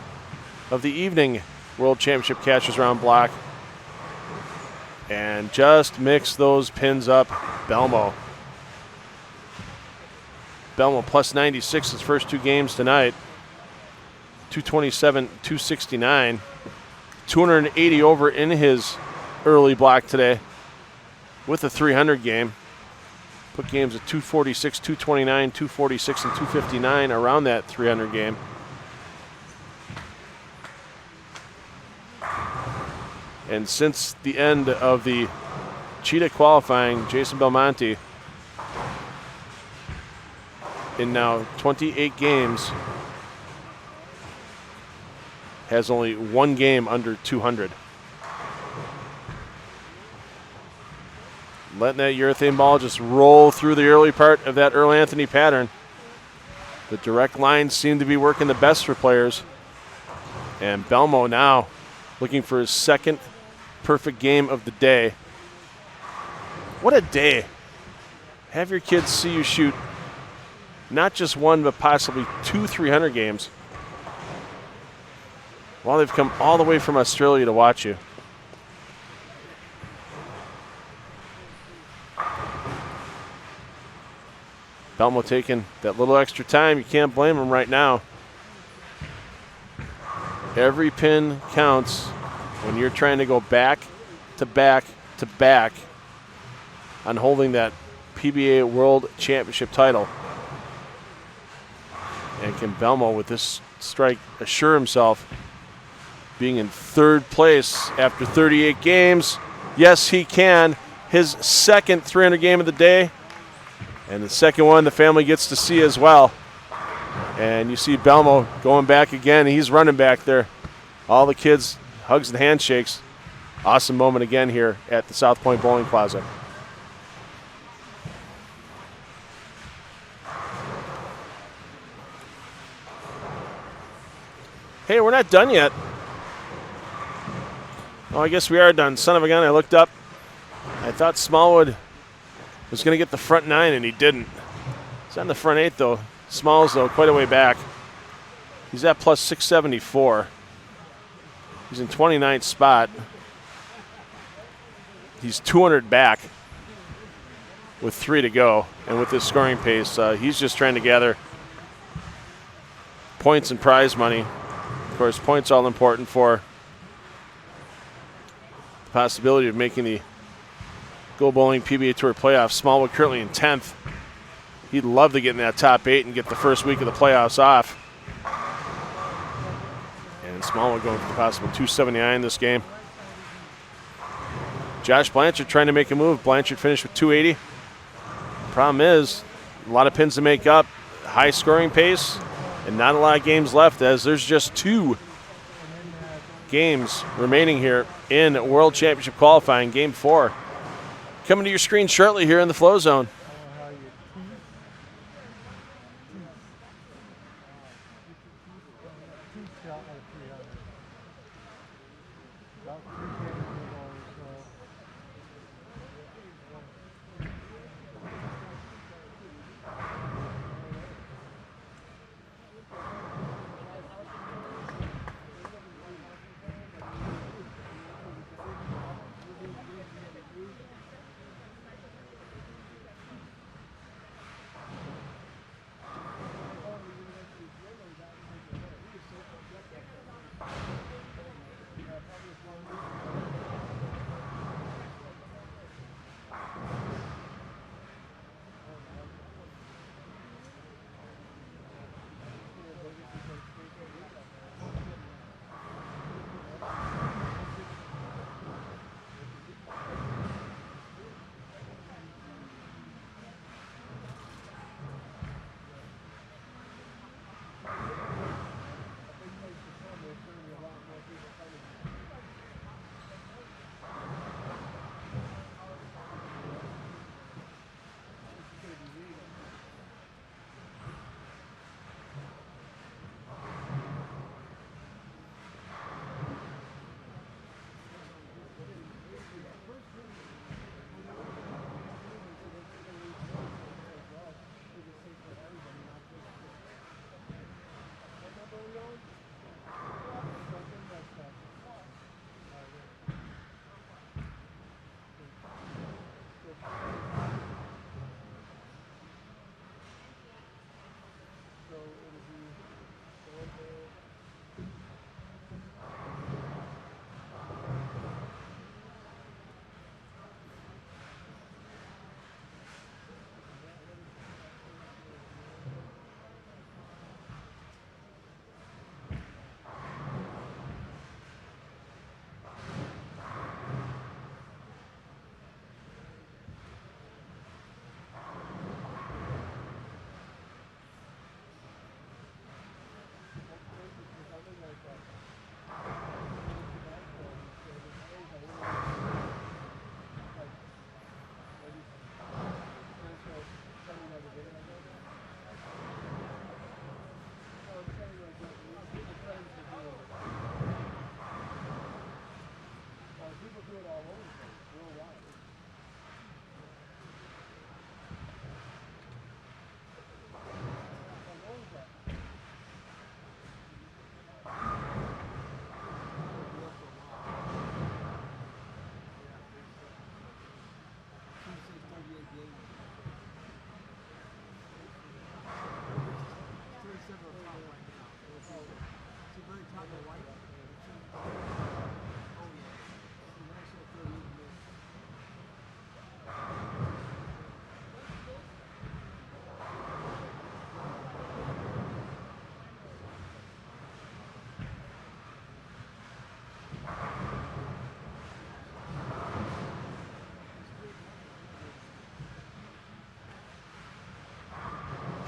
of the evening World Championship Cashers round block. And just mix those pins up, Belmo. Belmo plus 96 his first 2 games tonight. 227, 269. 280 over in his early block today with a 300 game. Put games at 246, 229, 246, and 259 around that 300 game. And since the end of the Cheetah qualifying, Jason Belmonte, in now 28 games, has only 1 game under 200. Letting that urethane ball just roll through the early part of that Earl Anthony pattern. The direct lines seem to be working the best for players. And Belmo now looking for his 2nd perfect game of the day. What a day. Have your kids see you shoot not just 1, but possibly 2 300 games. While they've come all the way from Australia to watch you. Belmo taking that little extra time. You can't blame him right now. Every pin counts when you're trying to go back to back to back on holding that PBA World Championship title. And can Belmo, with this strike, assure himself being in 3rd place after 38 games? Yes, he can. His 2nd 300 game of the day. And the 2nd one the family gets to see as well. And you see Belmo going back again. He's running back there. All the kids, hugs and handshakes. Awesome moment again here at the South Point Bowling Plaza. Hey, we're not done yet. Oh, I guess we are done. Son of a gun, I looked up. I thought Smallwood was going to get the front 9, and he didn't. He's on the front 8, though. Smalls, though, quite a way back. He's at plus 674. He's in 29th spot. He's 200 back with 3 to go. And with this scoring pace, he's just trying to gather points and prize money. Of course, points all important for the possibility of making the Go Bowling PBA Tour playoffs. Smallwood currently in 10th. He'd love to get in that top 8 and get the first week of the playoffs off. And Smallwood going for the possible 279 this game. Josh Blanchard trying to make a move. Blanchard finished with 280. Problem is, a lot of pins to make up, high scoring pace, and not a lot of games left, as there's just 2 games remaining here in World Championship qualifying. Game 4 coming to your screen shortly here in the flow zone.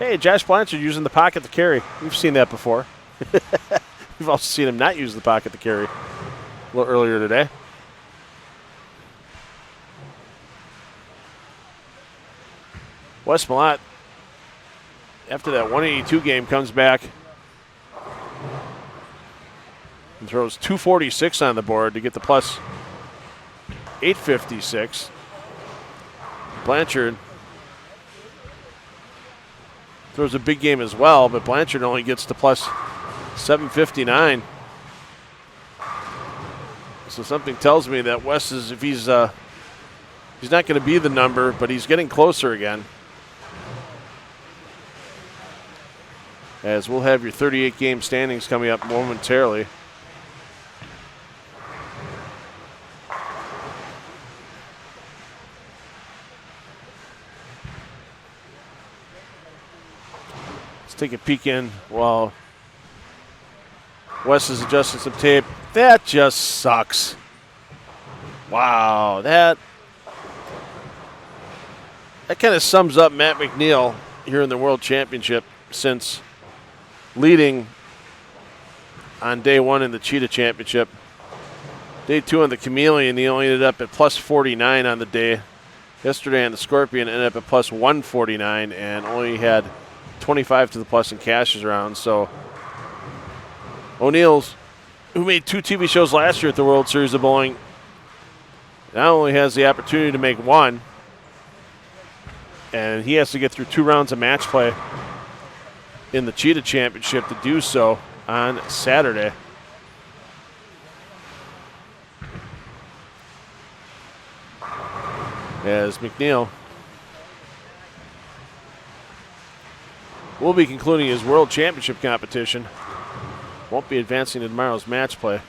Hey, Josh Blanchard using the pocket to carry. We've seen that before. We've also seen him not use the pocket to carry a little earlier today. West Malott, after that 182 game, comes back and throws 246 on the board to get the plus 856. Blanchard throws a big game as well, but Blanchard only gets to plus 759. So something tells me that West is, if he's not going to be the number, but he's getting closer again. As we'll have your 38 game standings coming up momentarily. Let's take a peek in while Wes is adjusting some tape. That just sucks. Wow, that kind of sums up Matt McNeil here in the World Championship, since leading on day one in the Cheetah Championship. Day two on the Chameleon, he only ended up at plus 49 on the day. Yesterday on the Scorpion, ended up at plus 149 and only had 25 to the plus in Cashers round. So O'Neill's, who made 2 TV shows last year at the World Series of Bowling, not only has the opportunity to make one, and he has to get through 2 rounds of match play in the Cheetah Championship to do so on Saturday. As McNeil will be concluding his World Championship competition. Won't be advancing to tomorrow's match play.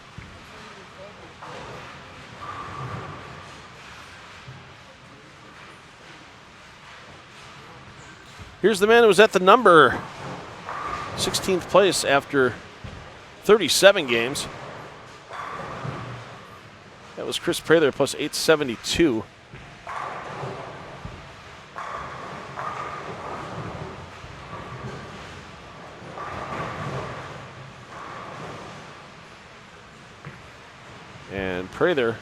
Here's the man who was at the number 16th place after 37 games. That was Chris Prather plus 872. And Prather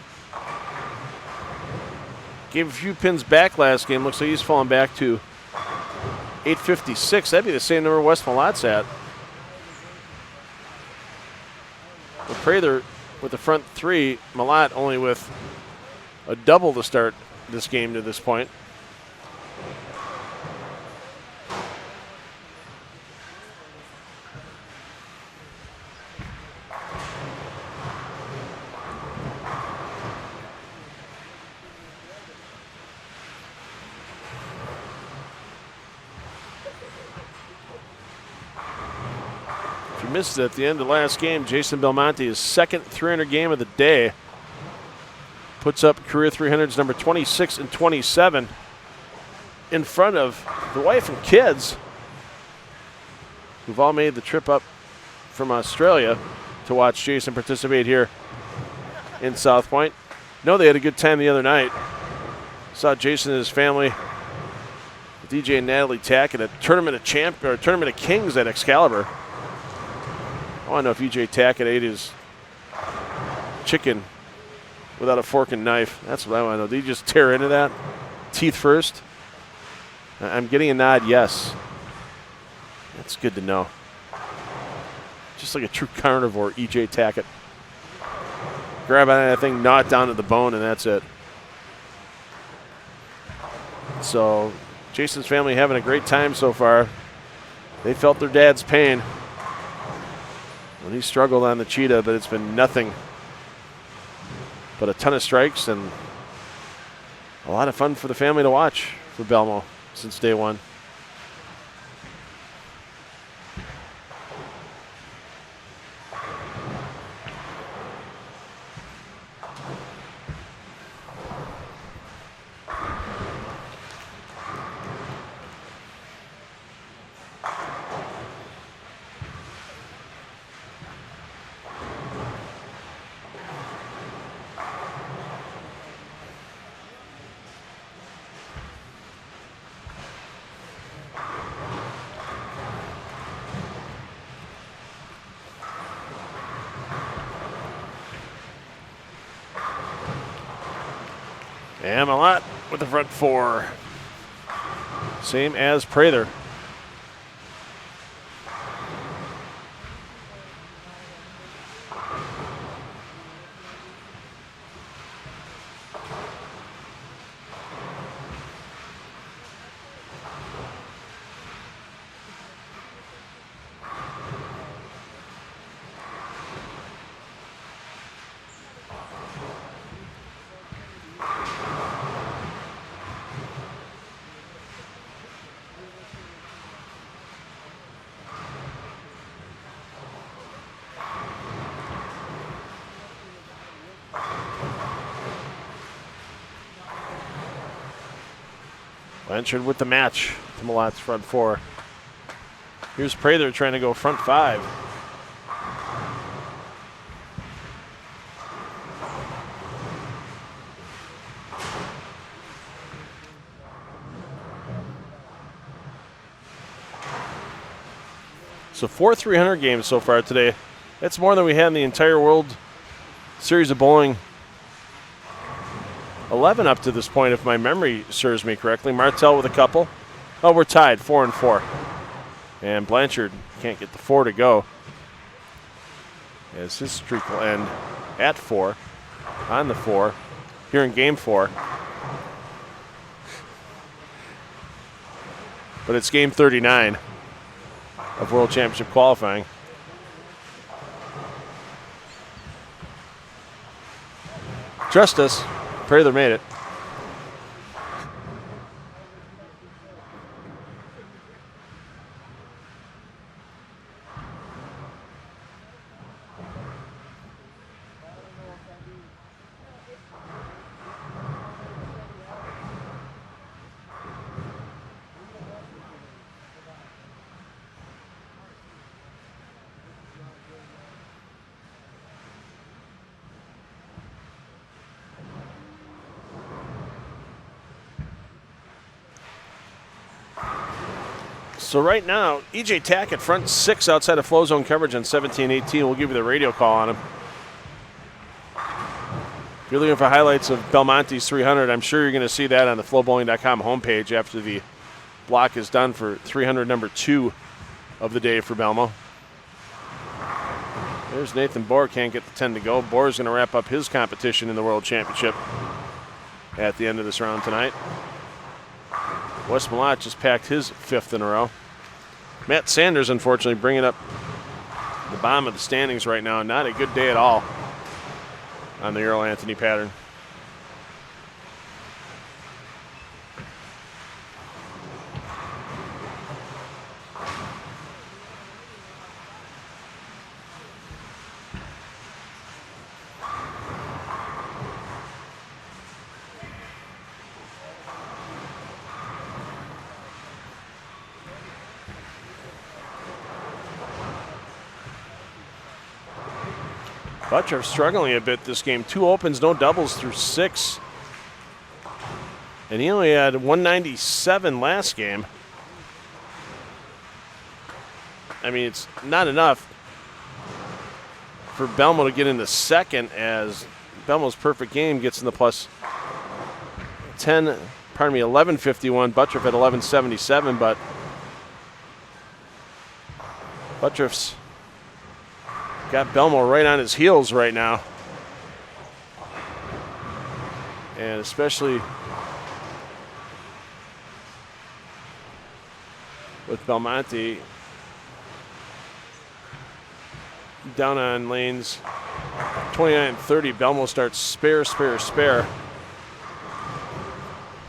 gave a few pins back last game. Looks like he's fallen back to 856. That'd be the same number West Malott's at. But Prather with the front 3, Malott only with a double to start this game to this point. Missed it at the end of the last game. Jason Belmonte, his second 300 game of the day, puts up career 300s number 26 and 27 in front of the wife and kids, who've all made the trip up from Australia to watch Jason participate here in South Point. No, they had a good time the other night. Saw Jason and his family, DJ and Natalie Tackett, at Tournament of Kings at Excalibur. I want to know if EJ Tackett ate his chicken without a fork and knife. That's what I want to know. Did he just tear into that? Teeth first? I'm getting a nod, yes. That's good to know. Just like a true carnivore, EJ Tackett. Grab on that thing, gnaw it down to the bone, and that's it. So, Jason's family having a great time so far. They felt their dad's pain when he struggled on the Cheetah, but it's been nothing but a ton of strikes and a lot of fun for the family to watch for Belmo since day one. And Malott with the front 4. Same as Prather. Blanchard with the match to Malott's front 4. Here's Prather trying to go front 5. So 4 300 games so far today. That's more than we had in the entire World Series of Bowling 11 up to this point, if my memory serves me correctly. Martel with a couple. Oh, we're tied, 4 and 4. And Blanchard can't get the 4 to go, as his streak will end at 4, on the 4, here in game 4. But it's game 39 of World Championship qualifying. Trust us. Prather made it. So right now, EJ Tackett front 6 outside of flow zone coverage on 17-18. We'll give you the radio call on him. If you're looking for highlights of Belmonte's 300, I'm sure you're going to see that on the FloBowling.com homepage after the block is done for 300 number 2 of the day for Belmo. There's Nathan Bohr, can't get the 10 to go. Bohr is going to wrap up his competition in the World Championship at the end of this round tonight. Wes Malott just packed his 5th in a row. Matt Sanders, unfortunately, bringing up the bottom of the standings right now. Not a good day at all on the Earl Anthony pattern. Butcher struggling a bit this game. 2 opens, no doubles through 6. And he only had 197 last game. I mean, it's not enough for Belmo to get into second, as Belmo's perfect game gets in the plus 1151. Buttriff at 1177, but Buttriff's got Belmo right on his heels right now. And especially with Belmonte down on lanes 29 and 30, Belmo starts spare.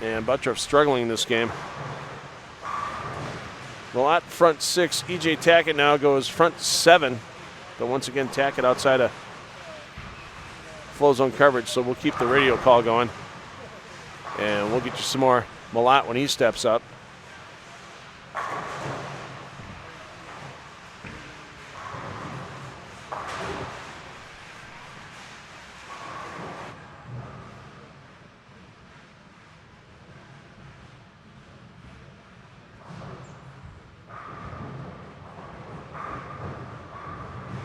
And Buttriff struggling in this game. Malott front 6. EJ Tackett now goes front 7. But once again, Tackett outside of flow zone coverage, so we'll keep the radio call going. And we'll get you some more Malott when he steps up.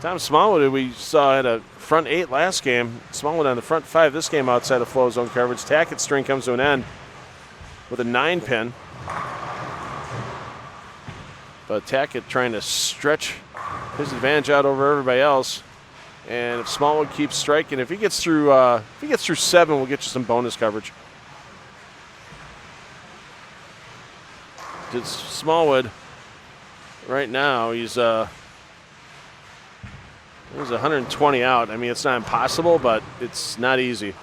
Tom Smallwood, who we saw at a front 8 last game. Smallwood on the front 5 this game outside of flow zone coverage. Tackett's string comes to an end with a 9-pin. But Tackett trying to stretch his advantage out over everybody else. And if Smallwood keeps striking, if he gets through 7, we'll get you some bonus coverage. It's Smallwood right now, he's 120 out. I mean, it's not impossible, but it's not easy.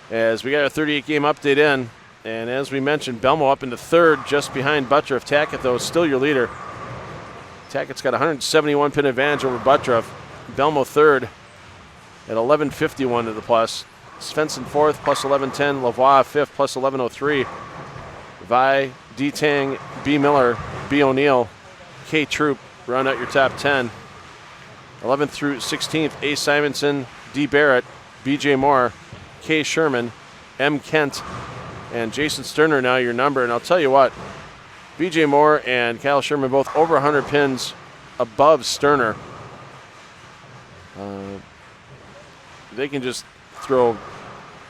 As we got our 38 game update in, and as we mentioned, Belmo up into 3rd, just behind Buttroff. Tackett, though, is still your leader. Tackett's got 171 pin advantage over Buttroff. Belmo 3rd at 1151 to the plus. Svensson 4th, plus 1110. Lavoie 5th, plus 1103. Vi, D. Tang, B. Miller, B. O'Neill, K. Troop round out your top 10. 11th through 16th, A. Simonson, D. Barrett, B.J. Moore, K. Sherman, M. Kent, and Jason Sterner now your number. And I'll tell you what, B.J. Moore and Kyle Sherman both over 100 pins above Sterner. They can just throw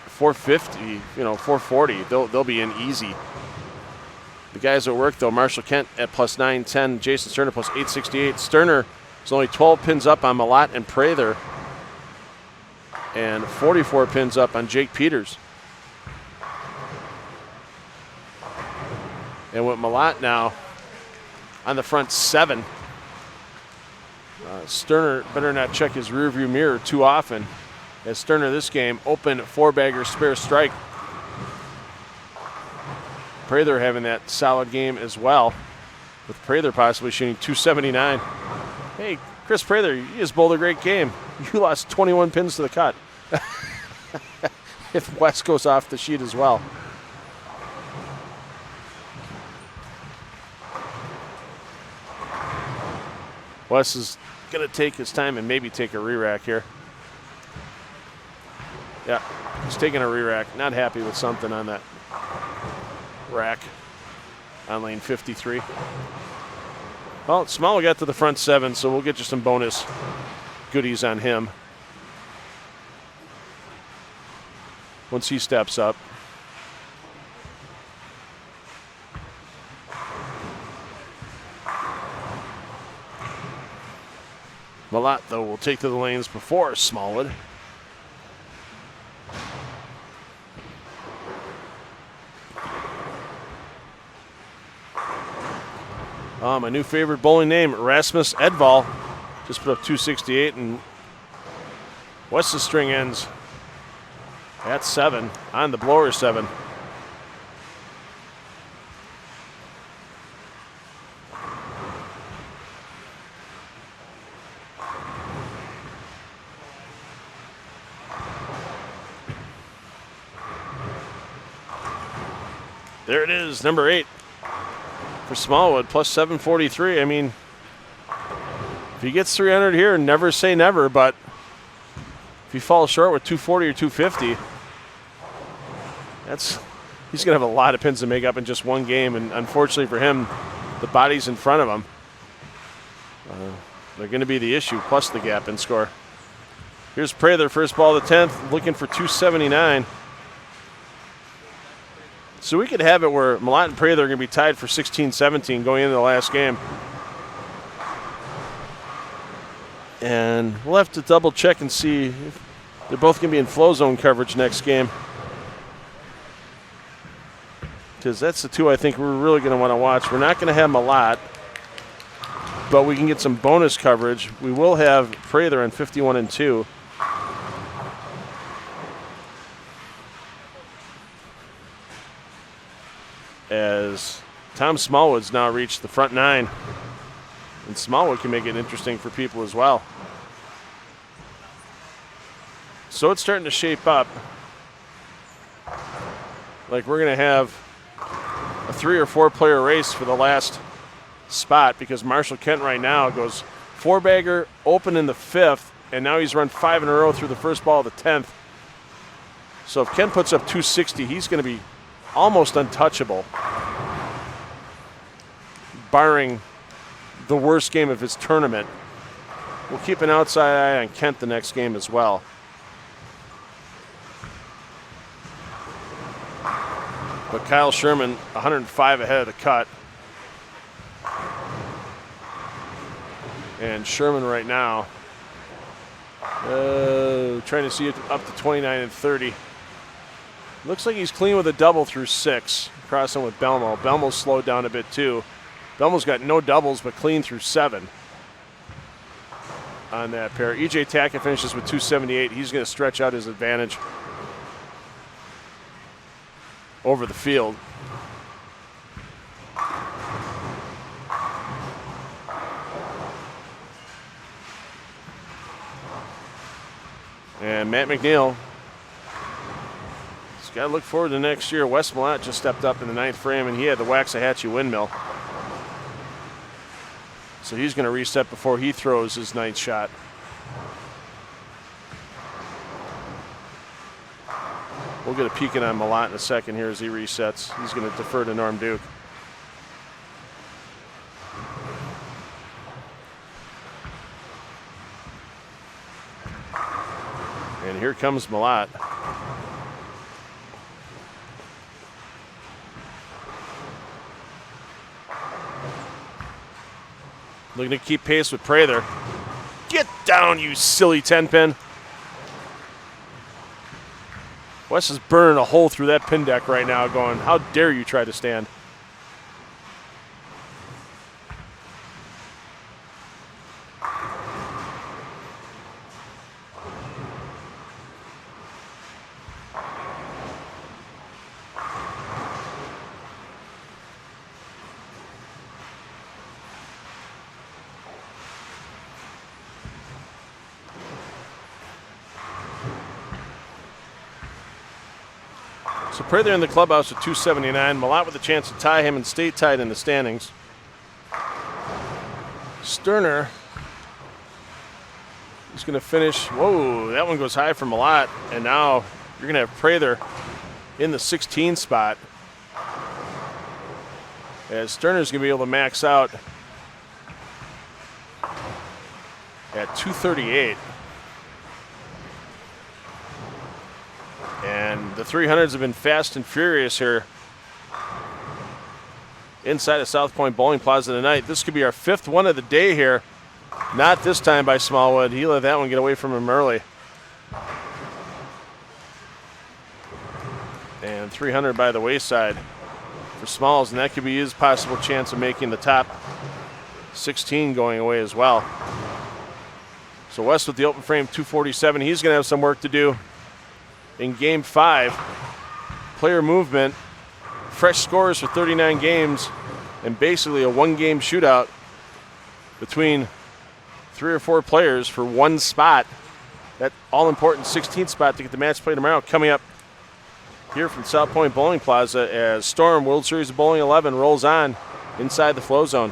450, 440. They'll be in easy. The guys at work, though, Marshall Kent at plus 910, Jason Sterner plus 868. Sterner is only 12 pins up on Malat and Prather, and 44 pins up on Jake Peters. And with Malat now on the front 7, Sterner better not check his rearview mirror too often, as Sterner this game open 4-bagger spare strike. Prather having that solid game as well, with Prather possibly shooting 279. Hey, Chris Prather, you just bowled a great game. You lost 21 pins to the cut. If West goes off the sheet as well. West is going to take his time and maybe take a re-rack here. Yeah, he's taking a re-rack. Not happy with something on that rack on lane 53. Well, Smallwood got to the front 7, so we'll get you some bonus goodies on him once he steps up. Malat, though, will take to the lanes before Smallwood. My new favorite bowling name, Rasmus Edval, just put up 268, and West's string ends at 7 on the blower 7. There it is, number 8 for Smallwood, plus 743. I mean, if he gets 300 here, never say never, but if he falls short with 240 or 250, he's going to have a lot of pins to make up in just one game, and unfortunately for him, the bodies in front of him, they're going to be the issue, plus the gap in score. Here's Prather, first ball of the 10th, looking for 279. So we could have it where Malat and Prather are going to be tied for 16-17 going into the last game. And we'll have to double check and see if they're both going to be in flow zone coverage next game, because that's the two I think we're really going to want to watch. We're not going to have Malat, but we can get some bonus coverage. We will have Prather in 51-2. As Tom Smallwood's now reached the front 9. And Smallwood can make it interesting for people as well. So it's starting to shape up like we're going to have a 3 or 4 player race for the last spot, because Marshall Kent right now goes 4-bagger, open in the 5th, and now he's run 5 in a row through the first ball of the 10th. So if Kent puts up 260, he's going to be almost untouchable, barring the worst game of his tournament. We'll keep an outside eye on Kent the next game as well. But Kyle Sherman, 105 ahead of the cut. And Sherman right now, trying to see it up to 29 and 30. Looks like he's clean with a double through 6, crossing with Belmo. Belmo's slowed down a bit too. Belmo's got no doubles, but clean through 7 on that pair. EJ Tackett finishes with 278. He's going to stretch out his advantage over the field. And Matt McNeil, he's got to look forward to next year. Wes Millett just stepped up in the 9th frame, and he had the Waxahachie windmill. So he's going to reset before he throws his 9th shot. We'll get a peek in on Millett in a second here as he resets. He's going to defer to Norm Duke. And here comes Millett. Looking to keep pace with Prather. Get down, you silly 10-pin. Wes is burning a hole through that pin deck right now going, how dare you try to stand. So Prather in the clubhouse with 279. Millett with a chance to tie him and stay tied in the standings. Sterner is going to finish. Whoa, that one goes high for Millett. And now you're going to have Prather in the 16 spot. As Sterner's going to be able to max out at 238. And the 300s have been fast and furious here inside of South Point Bowling Plaza tonight. This could be our 5th one of the day here. Not this time by Smallwood. He let that one get away from him early. And 300 by the wayside for Smalls, and that could be his possible chance of making the top 16 going away as well. So West with the open frame 247. He's going to have some work to do in Game 5. Player movement, fresh scores for 39 games, and basically a one-game shootout between 3 or 4 players for one spot. That all-important 16th spot to get the match play tomorrow coming up here from South Point Bowling Plaza as Storm World Series of Bowling 11 rolls on inside the flow zone.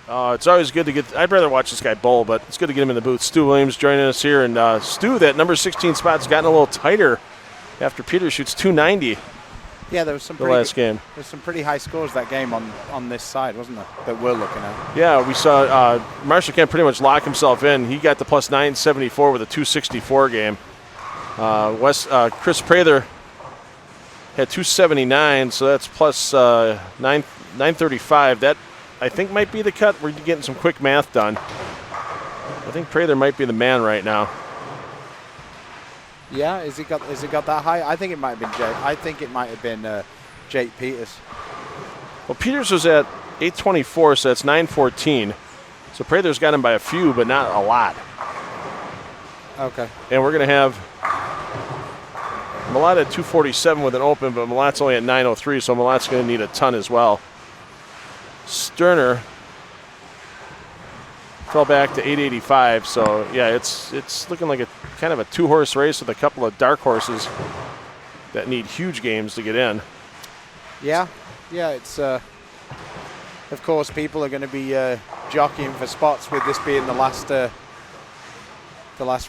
It's always good to get. I'd rather watch this guy bowl, but it's good to get him in the booth. Stu Williams joining us here, and Stu, that number 16 spot's gotten a little tighter after Peter shoots 290. Yeah, there was some last game. There's some pretty high scores that game on this side, wasn't there? That we're looking at. Yeah, we saw Marshall Kent pretty much lock himself in. He got the plus 974 with a 264 game. Chris Prather had 279, so that's plus 935. That, I think, might be the cut. We're getting some quick math done. I think Prather might be the man right now. Yeah, is it got that high? I think it might have been Jake. I think it might have been Jake Peters. Well, Peters was at 824, so that's 914. So Prather's got him by a few, but not a lot. Okay. And we're going to have Malat at 247 with an open, but Malat's only at 903, so Malat's going to need a ton as well. Sterner fell back to 885, so yeah, it's looking like a kind of a two-horse race with a couple of dark horses that need huge games to get in. Yeah, it's of course people are going to be jockeying for spots with this being the last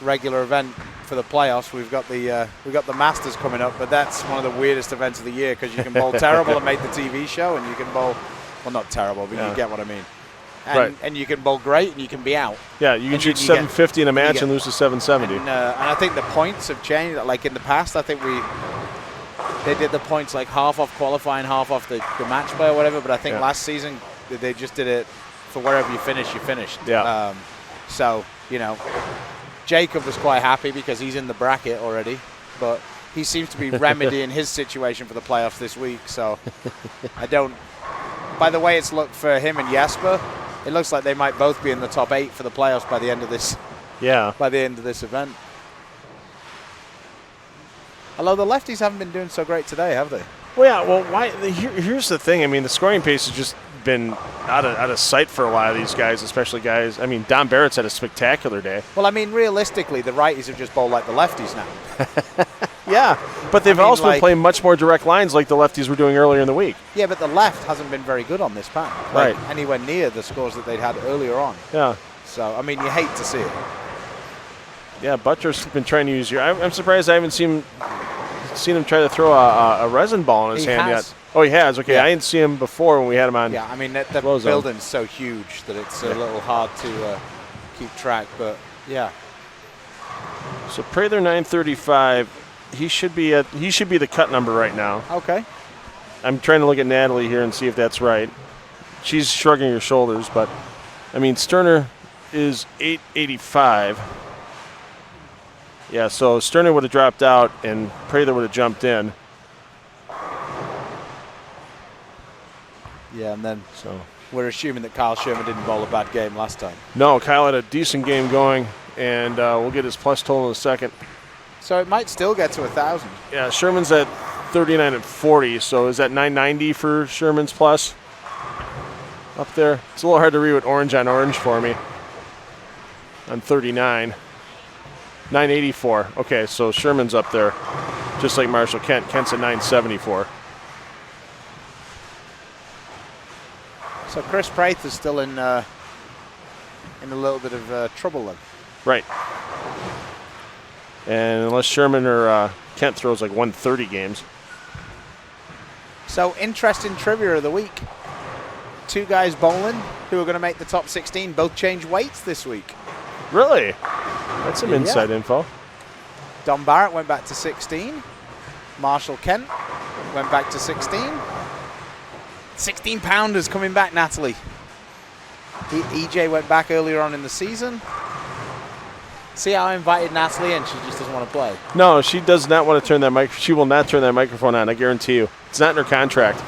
regular event for the playoffs. We've got the Masters coming up, but that's one of the weirdest events of the year because you can bowl terrible and make the TV show, and you can bowl, well, not terrible, but you get what I mean. And, right. And you can bowl great and you can be out. Yeah, you can shoot 750 in a match and lose to 770. And I think the points have changed. Like in the past, I think they did the points like half off qualifying, half off the match play or whatever. But I think last season they just did it for wherever you finish, you finished. Yeah. So, Jacob was quite happy because he's in the bracket already. But he seems to be remedying his situation for the playoffs this week. So by the way it's looked for him and Jesper, it looks like they might both be in the top 8 for the playoffs by the end of this. Yeah. By the end of this event. Although the lefties haven't been doing so great today, have they? Well, yeah. Well, here's the thing. I mean, the scoring pace has just been out of sight for a lot of these guys, especially guys. I mean, Don Barrett's had a spectacular day. Well, I mean, realistically, the righties have just bowled like the lefties now. Yeah, but they've also been playing much more direct lines like the lefties were doing earlier in the week. Yeah, but the left hasn't been very good on this pan. Right. Anywhere near the scores that they'd had earlier on. Yeah. So, I mean, you hate to see it. Yeah, Butcher's been trying to use your. I'm surprised I haven't seen him try to throw a resin ball in his hand yet. Oh, he has? Okay, yeah. I didn't see him before when we had him on. Yeah, I mean, the building's so huge that it's a little hard to keep track, but yeah. So Prather 935. He should be the cut number right now. Okay. I'm trying to look at Natalie here and see if that's right. She's shrugging her shoulders, but I mean Sterner is 885. Yeah, so Sterner would have dropped out and Prather would have jumped in. Yeah, and then we're assuming that Kyle Sherman didn't bowl a bad game last time. No, Kyle had a decent game going, and we'll get his plus total in a second. So it might still get to 1,000. Yeah, Sherman's at 39 and 40, so is that 990 for Sherman's plus? Up there. It's a little hard to read with orange on orange for me. On 39. 984. Okay, so Sherman's up there, just like Marshall Kent. Kent's at 974. So Chris Prath is still in a little bit of trouble then. Right. And unless Sherman or Kent throws like 130 games. So interesting trivia of the week. 2 guys bowling who are going to make the top 16 both change weights this week. Really? That's some inside info. Don Barrett went back to 16. Marshall Kent went back to 16. 16-pounders coming back, Natalie. EJ went back earlier on in the season. See how I invited Natalie and she just doesn't want to play? No, she does not want to turn that mic. She will not turn that microphone on, I guarantee you. It's not in her contract.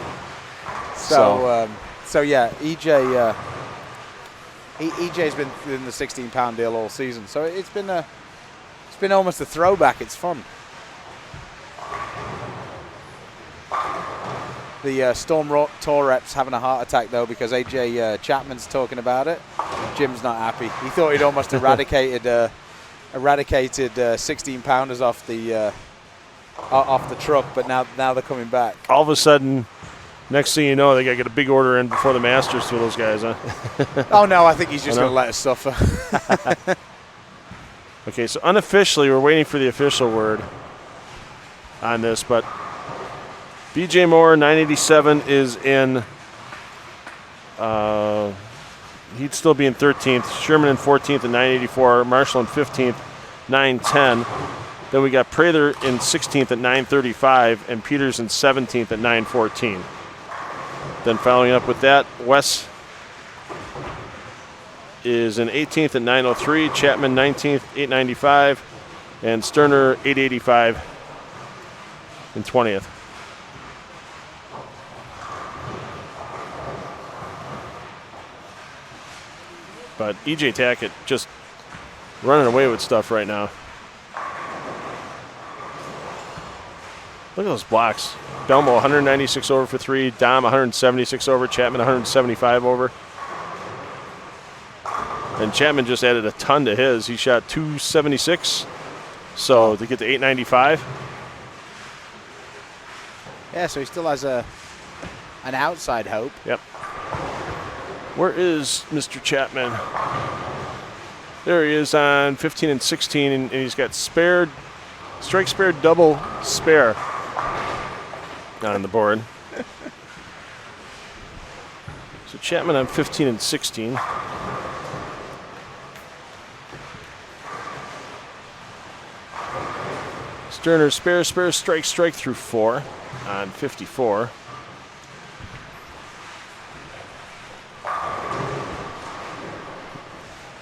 So yeah, EJ's been in the 16-pound deal all season. So it's been almost a throwback. It's fun. The Storm Tour reps having a heart attack though because AJ Chapman's talking about it. Jim's not happy. He thought he'd almost eradicated 16-pounders off the truck, but now they're coming back. All of a sudden, Next thing you know, they got to get a big order in before the Masters for those guys, huh? Oh, no, I think he's just going to let us suffer. Okay, so unofficially, we're waiting for the official word on this, but BJ Moore, 987, is in. He'd still be in 13th. Sherman in 14th at 984. Marshall in 15th, 910. Then we got Prather in 16th at 935, and Peters in 17th at 914. Then following up with that, Wes is in 18th at 903, Chapman 19th, 895, and Sterner 885 in 20th. But EJ Tackett just running away with stuff right now. Look at those blocks. Belmo 196 over for 3, Dom 176 over, Chapman 175 over. And Chapman just added a ton to his. He shot 276, so to get to 895. Yeah, so he still has an outside hope. Yep. Where is Mr. Chapman? There he is on 15 and 16, and he's got spared, strike spared, double spare on the board. So Chapman on 15 and 16. Sterner spare, spare, strike, strike through 4 on 54.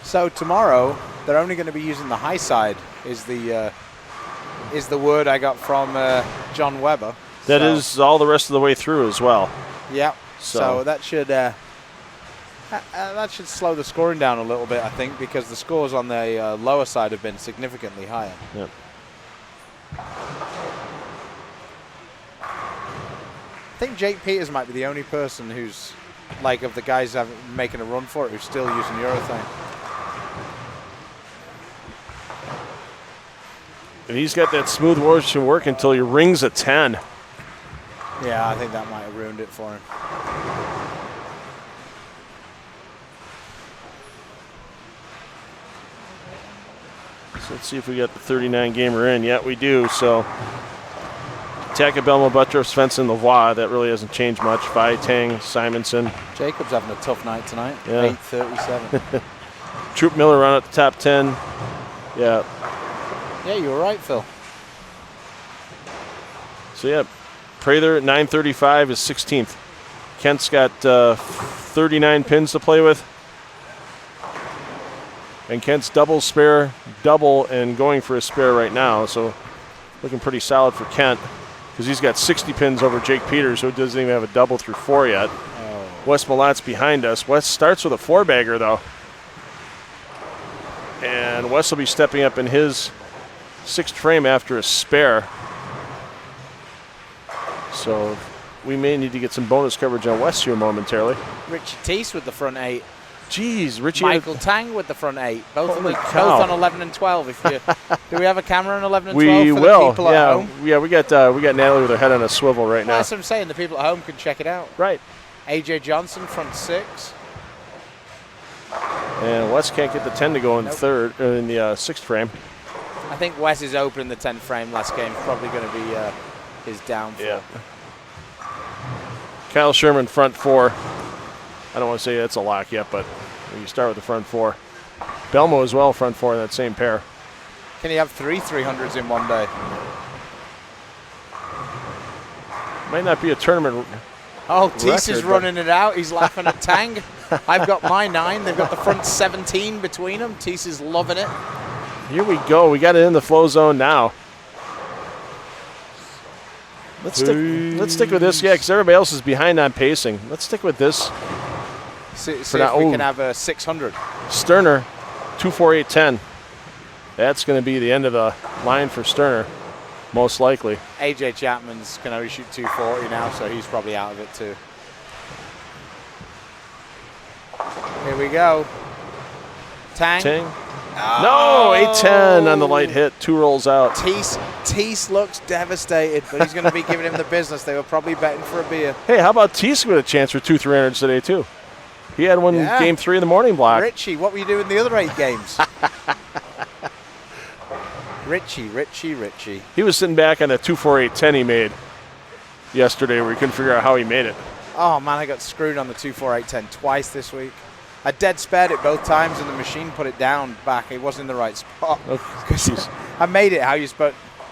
So tomorrow they're only going to be using the high side. Is the word I got from John Webber. That is all the rest of the way through as well. Yeah. So that should slow the scoring down a little bit, I think, because the scores on the lower side have been significantly higher. Yep. I think Jake Peters might be the only person who's, like, of the guys making a run for it, who's still using urethane. And he's got that smooth motion work until he rings a 10. Yeah, I think that might have ruined it for him. So let's see if we got the 39 gamer in. Yeah, we do. So Tackett, Belmo, Buttress, Svensson, Lavoie. That really hasn't changed much. Phi, Tang, Simonson. Jacob's having a tough night tonight. Yeah. 837. Troop Miller around at the top 10. Yeah. Yeah, you were right, Phil. So yeah, Prather at 935 is 16th. Kent's got 39 pins to play with. And Kent's double, spare, double, and going for a spare right now. So looking pretty solid for Kent because he's got 60 pins over Jake Peters, who doesn't even have a double through 4 yet. Oh. Wes Malotte's behind us. Wes starts with a 4-bagger, though. And Wes will be stepping up in his 6th frame after a spare. So we may need to get some bonus coverage on Wes here momentarily. Richie Teese with the front 8. Jeez, Richie. Michael Tang with the front 8. Both cow. on 11 and 12. If you, do we have a camera on 11 and 12 We for will. the people at home? Yeah, we got Natalie with her head on a swivel right now. That's what I'm saying. The people at home can check it out. Right. AJ Johnson, front 6. And Wes can't get the 10 to go in in the 6th frame. I think Wes is opening the 10th frame last game. Probably going to be his downfall. Yeah. Kyle Sherman, front 4. I don't want to say that's a lock yet, but you start with the front 4. Belmo as well, front 4 in that same pair. Can he have 3 300s in one day? Might not be a tournament. Oh, Teese is record, running it out. He's laughing at Tang. I've got my 9. They've got the front 17 between them. Teese is loving it. Here we go. We got it in the flow zone now. Let's stick with this, yeah, because everybody else is behind on pacing. Let's stick with this. See if we can have a 600. Sterner, 248.10. That's going to be the end of the line for Sterner, most likely. AJ Chapman's can only shoot 240 now, so he's probably out of it too. Here we go. Tang. No, 8-10 on the light hit. 2 rolls out. Teese looks devastated, but he's going to be giving him the business. They were probably betting for a beer. Hey, how about Teese with a chance for 2 300s today, too? He had one in game 3 in the morning block. Richie, what were you doing the other 8 games? Richie. He was sitting back on that 2-4-8-10 he made yesterday where he couldn't figure out how he made it. Oh, man, I got screwed on the 2-4-8-10 twice this week. I dead spared it both times, and the machine put it down back. It wasn't in the right spot. Oh, I made it how you're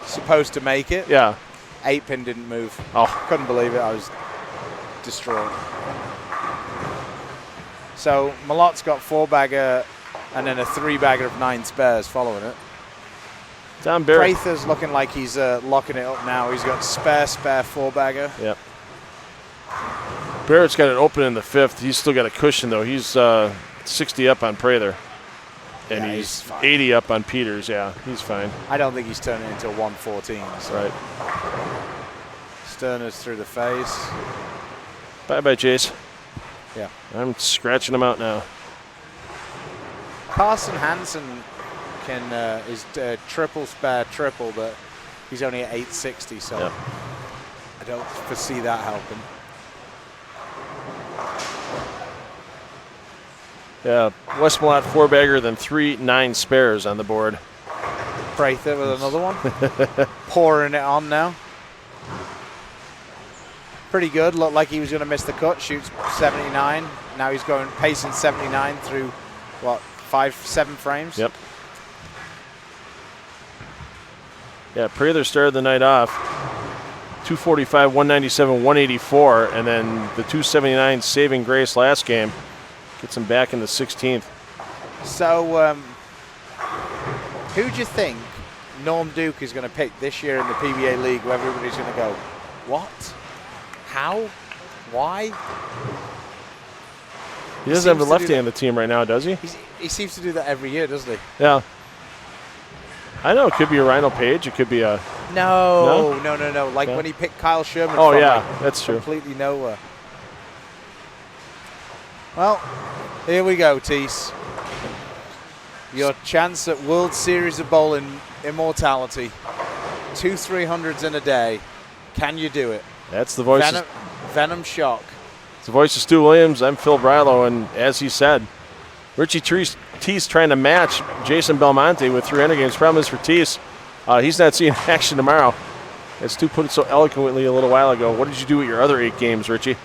supposed to make it. Yeah. 8-pin didn't move. Oh. Couldn't believe it. I was distraught. So Malot's got 4-bagger and then a 3-bagger of 9 spares following it. Tom Barrett. Prather's looking like he's locking it up now. He's got spare 4-bagger. Yep. Barrett's got it open in the 5th. He's still got a cushion, though. He's 60 up on Prather. And he's 80 up on Peters. Yeah, he's fine. I don't think he's turning into a 114. So. Right. Sterner's through the face. Bye-bye, Chase. Yeah. I'm scratching him out now. Carson Hansen is triple spare triple, but he's only at 860, so I don't foresee that helping. Yeah, Westmont 4-bagger, then 3 9 spares on the board. Prather with another one. Pouring it on now. Pretty good. Looked like he was going to miss the cut. Shoots 79. Now he's going pacing 79 through, 7 frames? Yep. Yeah, Prather started the night off. 245, 197, 184, and then the 279 saving grace last game. Gets him back in the 16th. So, who do you think Norm Duke is going to pick this year in the PBA League where everybody's going to go, what? How? Why? He doesn't have a lefty on the team right now, does he? He seems to do that every year, doesn't he? Yeah. I know. It could be a Rhino Page. It could be a... No. Like when he picked Kyle Sherman from that's true. Completely nowhere. Well, here we go, Teese. Your chance at World Series of Bowling immortality. 2 300s in a day. Can you do it? That's the voice. Venom Shock. It's the voice of Stu Williams. I'm Phil Brilo, and as he said, Richie Teese trying to match Jason Belmonte with 300 games. Problem is for Teese, he's not seeing action tomorrow. As Stu put it so eloquently a little while ago, what did you do with your other 8 games, Richie?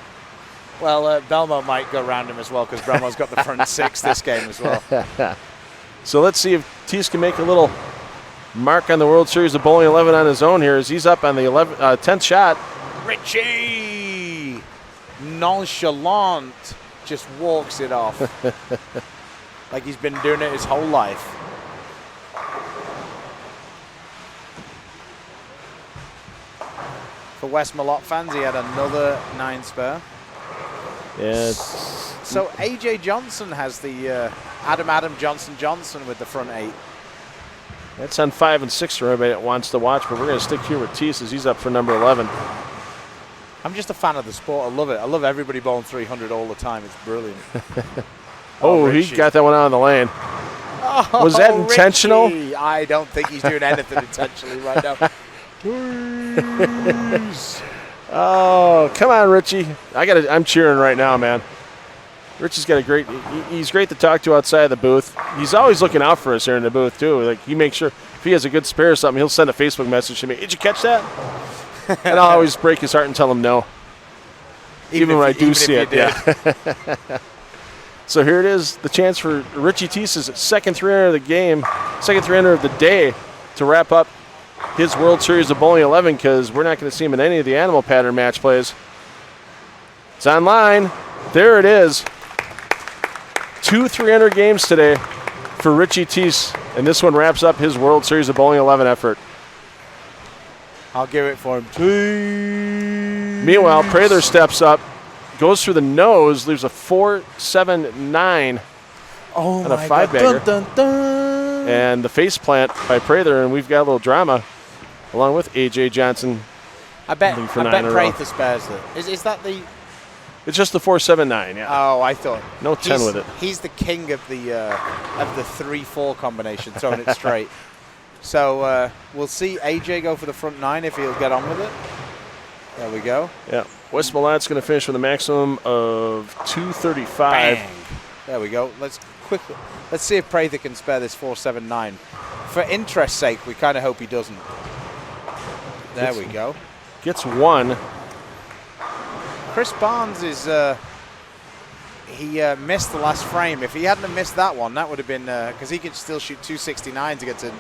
Well, Belmo might go around him as well because Belmo's got the front 6 this game as well. So let's see if Teese can make a little mark on the World Series of Bowling 11 on his own here as he's up on the 10th shot. Richie! Nonchalant just walks it off. Like he's been doing it his whole life. For West Malott fans, he had another 9 spare. Yeah. So AJ Johnson has the Adam Johnson with the front 8. That's on 5 and 6 for everybody that wants to watch, but we're going to stick here with Teese as he's up for number 11. I'm just a fan of the sport. I love it. I love everybody bowling 300 all the time. It's brilliant. He got that one out of the lane. Oh, was that intentional? Richie. I don't think he's doing anything intentionally right now. Oh, come on, Richie. I'm cheering right now, man. Richie's got he's great to talk to outside the booth. He's always looking out for us here in the booth, too. Like, he makes sure if he has a good spare or something, he'll send a Facebook message to me. Did you catch that? And I'll always break his heart and tell him no. Even when I do see it. Yeah. So here it is, the chance for Richie Teese's second 300 of the game, second 300 of the day to wrap up his World Series of Bowling 11 because we're not going to see him in any of the animal pattern match plays. It's online. There it is. 2 300 games today for Richie Teese, and this one wraps up his World Series of Bowling 11 effort. I'll give it for him. Meanwhile, Prather steps up, goes through the nose, leaves a 4.79 on a 5-bagger. Dun, dun, dun. And the face plant by Prather, and we've got a little drama along with AJ Johnson. I bet Prather spares it. Is that the It's just the 4-7-9, yeah. Oh, I thought. No 10 with it. He's the king of the 3-4 combination, throwing it straight. So we'll see AJ go for the front 9 if he'll get on with it. There we go. Yeah. Westmoreland's going to finish with a maximum of 235. Bang. There we go. Let's see if Prather can spare this 4-7-9. For interest's sake, we kind of hope he doesn't. There we go. Gets 1. Chris Barnes is he missed the last frame. If he hadn't have missed that one, that would have been because he can still shoot 269 to get to,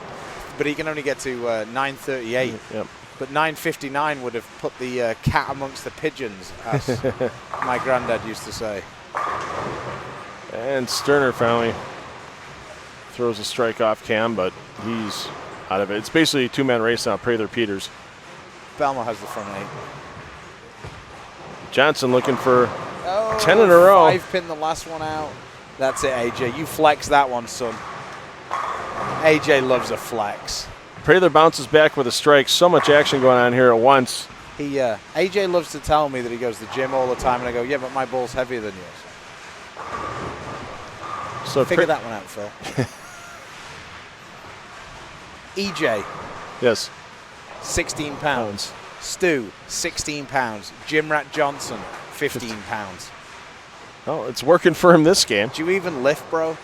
but he can only get to 938. Yep. But 959 would have put the cat amongst the pigeons, as my granddad used to say. And Sterner finally throws a strike off Cam, but he's out of it. It's basically a 2-man race now, Prather Peters. Belmo has the front 8. Johnson looking for 10 in a row. 5-pin the last one out. That's it, AJ. You flex that one, son. AJ loves a flex. Prather bounces back with a strike. So much action going on here at once. AJ loves to tell me that he goes to the gym all the time, and I go, yeah, but my ball's heavier than yours. So Figure that one out, Phil. EJ. Yes. 16 pounds. Stu, 16 pounds. Jim Rat Johnson, 15 pounds. Oh, it's working for him this game. Do you even lift, bro?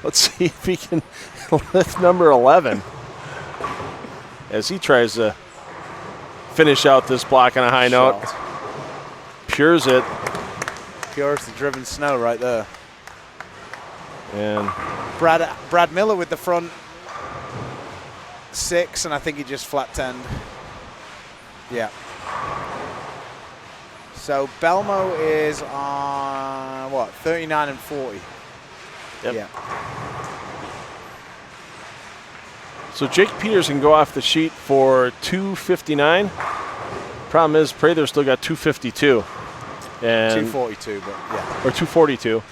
Let's see if he can lift number 11 as he tries to finish out this block on a high note. Pures it. Pures the driven snow right there. And Brad Miller with the front 6, and I think he just flat 10'd. Yeah. So Belmo is on what, 39 and 40. Yep. Yeah. So Jake Peters can go off the sheet for 259. Problem is Prather still got 252. And 242, but yeah. Or 242.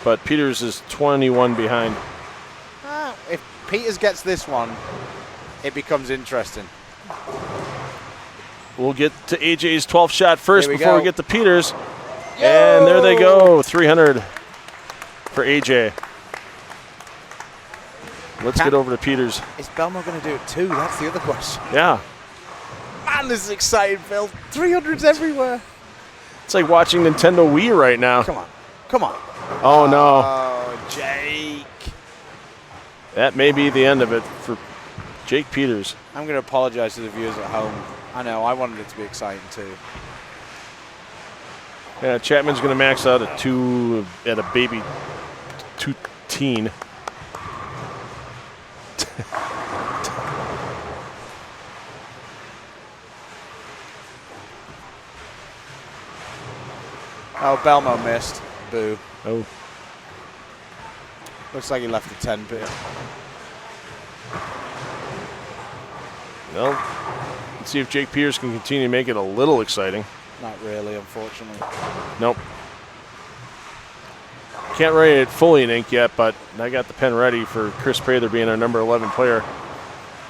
But Peters is 21 behind. If Peters gets this one, it becomes interesting. We'll get to AJ's 12th shot first before we get to Peters. Yo! And there they go, 300 for AJ. Let's get over to Peters. Is Belmo going to do it too? That's the other question. Yeah. Man, this is exciting, Phil. 300s everywhere. It's like watching Nintendo Wii right now. Come on. Come on. Oh, no. Oh, Jake. That may be the end of it for Jake Peters. I'm going to apologize to the viewers at home. I know, I wanted it to be exciting too. Yeah, Chapman's going to max out at a baby 2-teen. Oh, Belmo missed. Boo. Oh. Looks like he left the 10 bit. Well, let's see if Jake Peters can continue to make it a little exciting. Not really, unfortunately. Nope. Can't write it fully in ink yet, but I got the pen ready for Chris Prather being our number 11 player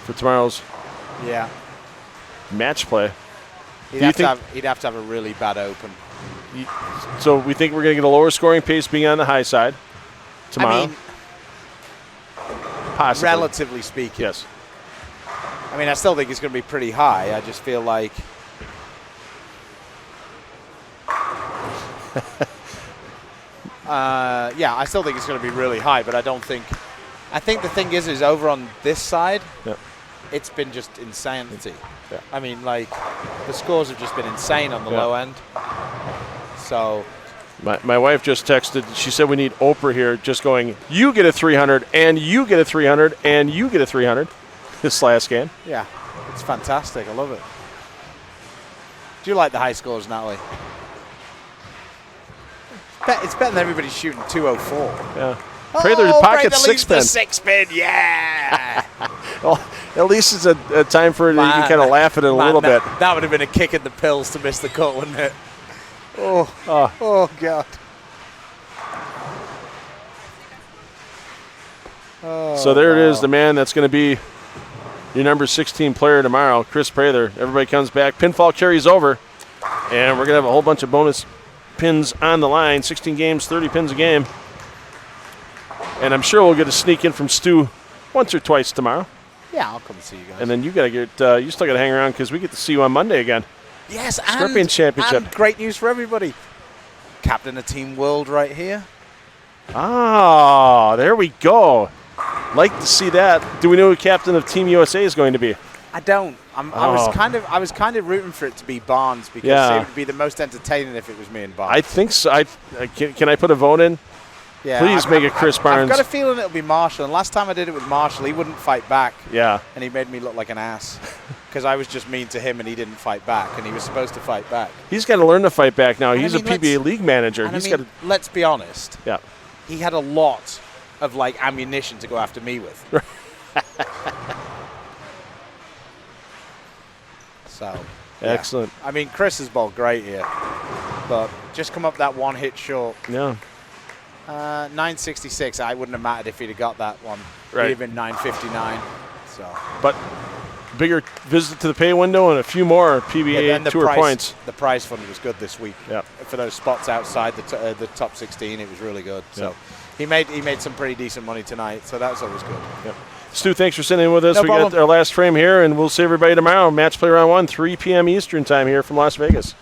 for tomorrow's match play. He'd have to have a really bad open. So we think we're going to get a lower scoring pace being on the high side tomorrow? I mean, possibly. Relatively speaking. Yes. I mean, I still think it's going to be pretty high. I just feel like I still think it's going to be really high, but I don't think. I think the thing is over on this side, it's been just insanity. Yeah. I mean, like, the scores have just been insane on the low end. So. My wife just texted. She said we need Oprah here just going, you get a 300, and you get a 300, and you get a 300 this last game. Yeah, it's fantastic. I love it. Do you like the high scores, Natalie? It's better than everybody shooting 204. Yeah. Prather's pocket 6-pin. 6-pin, yeah. Well, at least it's a time for it. You can kind of laugh at it a little bit. That would have been a kick in the pills to miss the cut, wouldn't it? Oh, God. Oh, so there it is, the man that's going to be your number 16 player tomorrow, Chris Prather. Everybody comes back. Pinfall carries over. And we're going to have a whole bunch of bonus pins on the line. 16 games, 30 pins a game. And I'm sure we'll get a sneak in from Stu once or twice tomorrow. Yeah, I'll come and see you guys. And then you got to get, you still got to hang around because we get to see you on Monday again. Yes, Scorpion Championship. And great news for everybody. Captain of Team World right here. Ah, there we go. Like to see that. Do we know who captain of Team USA is going to be? I don't. I was kind of rooting for it to be Barnes because it would be the most entertaining if it was me and Barnes. I think so. Can I put a vote in? Yeah, Please make it Chris Barnes. I've got a feeling it'll be Marshall. And last time I did it with Marshall, he wouldn't fight back. Yeah. And he made me look like an ass because I was just mean to him and he didn't fight back. And he was supposed to fight back. He's got to learn to fight back now. And He's a PBA league manager. Let's be honest. Yeah. He had a lot of ammunition to go after me with. So. Yeah. Excellent. I mean, Chris has bowled great here, but just come up that one hit short. Yeah. 966. I wouldn't have mattered if he'd have got that one. Right. He'd have been 959. So. But bigger visit to the pay window and a few more PBA Tour points. The prize fund was good this week. Yeah. For those spots outside the top 16, it was really good. Yeah. So he made some pretty decent money tonight. So that was always good. Yep. Stu, thanks for sitting in with us. No we problem. got our last frame here, and we'll see everybody tomorrow. Match play round 1, 3 p.m. Eastern time here from Las Vegas.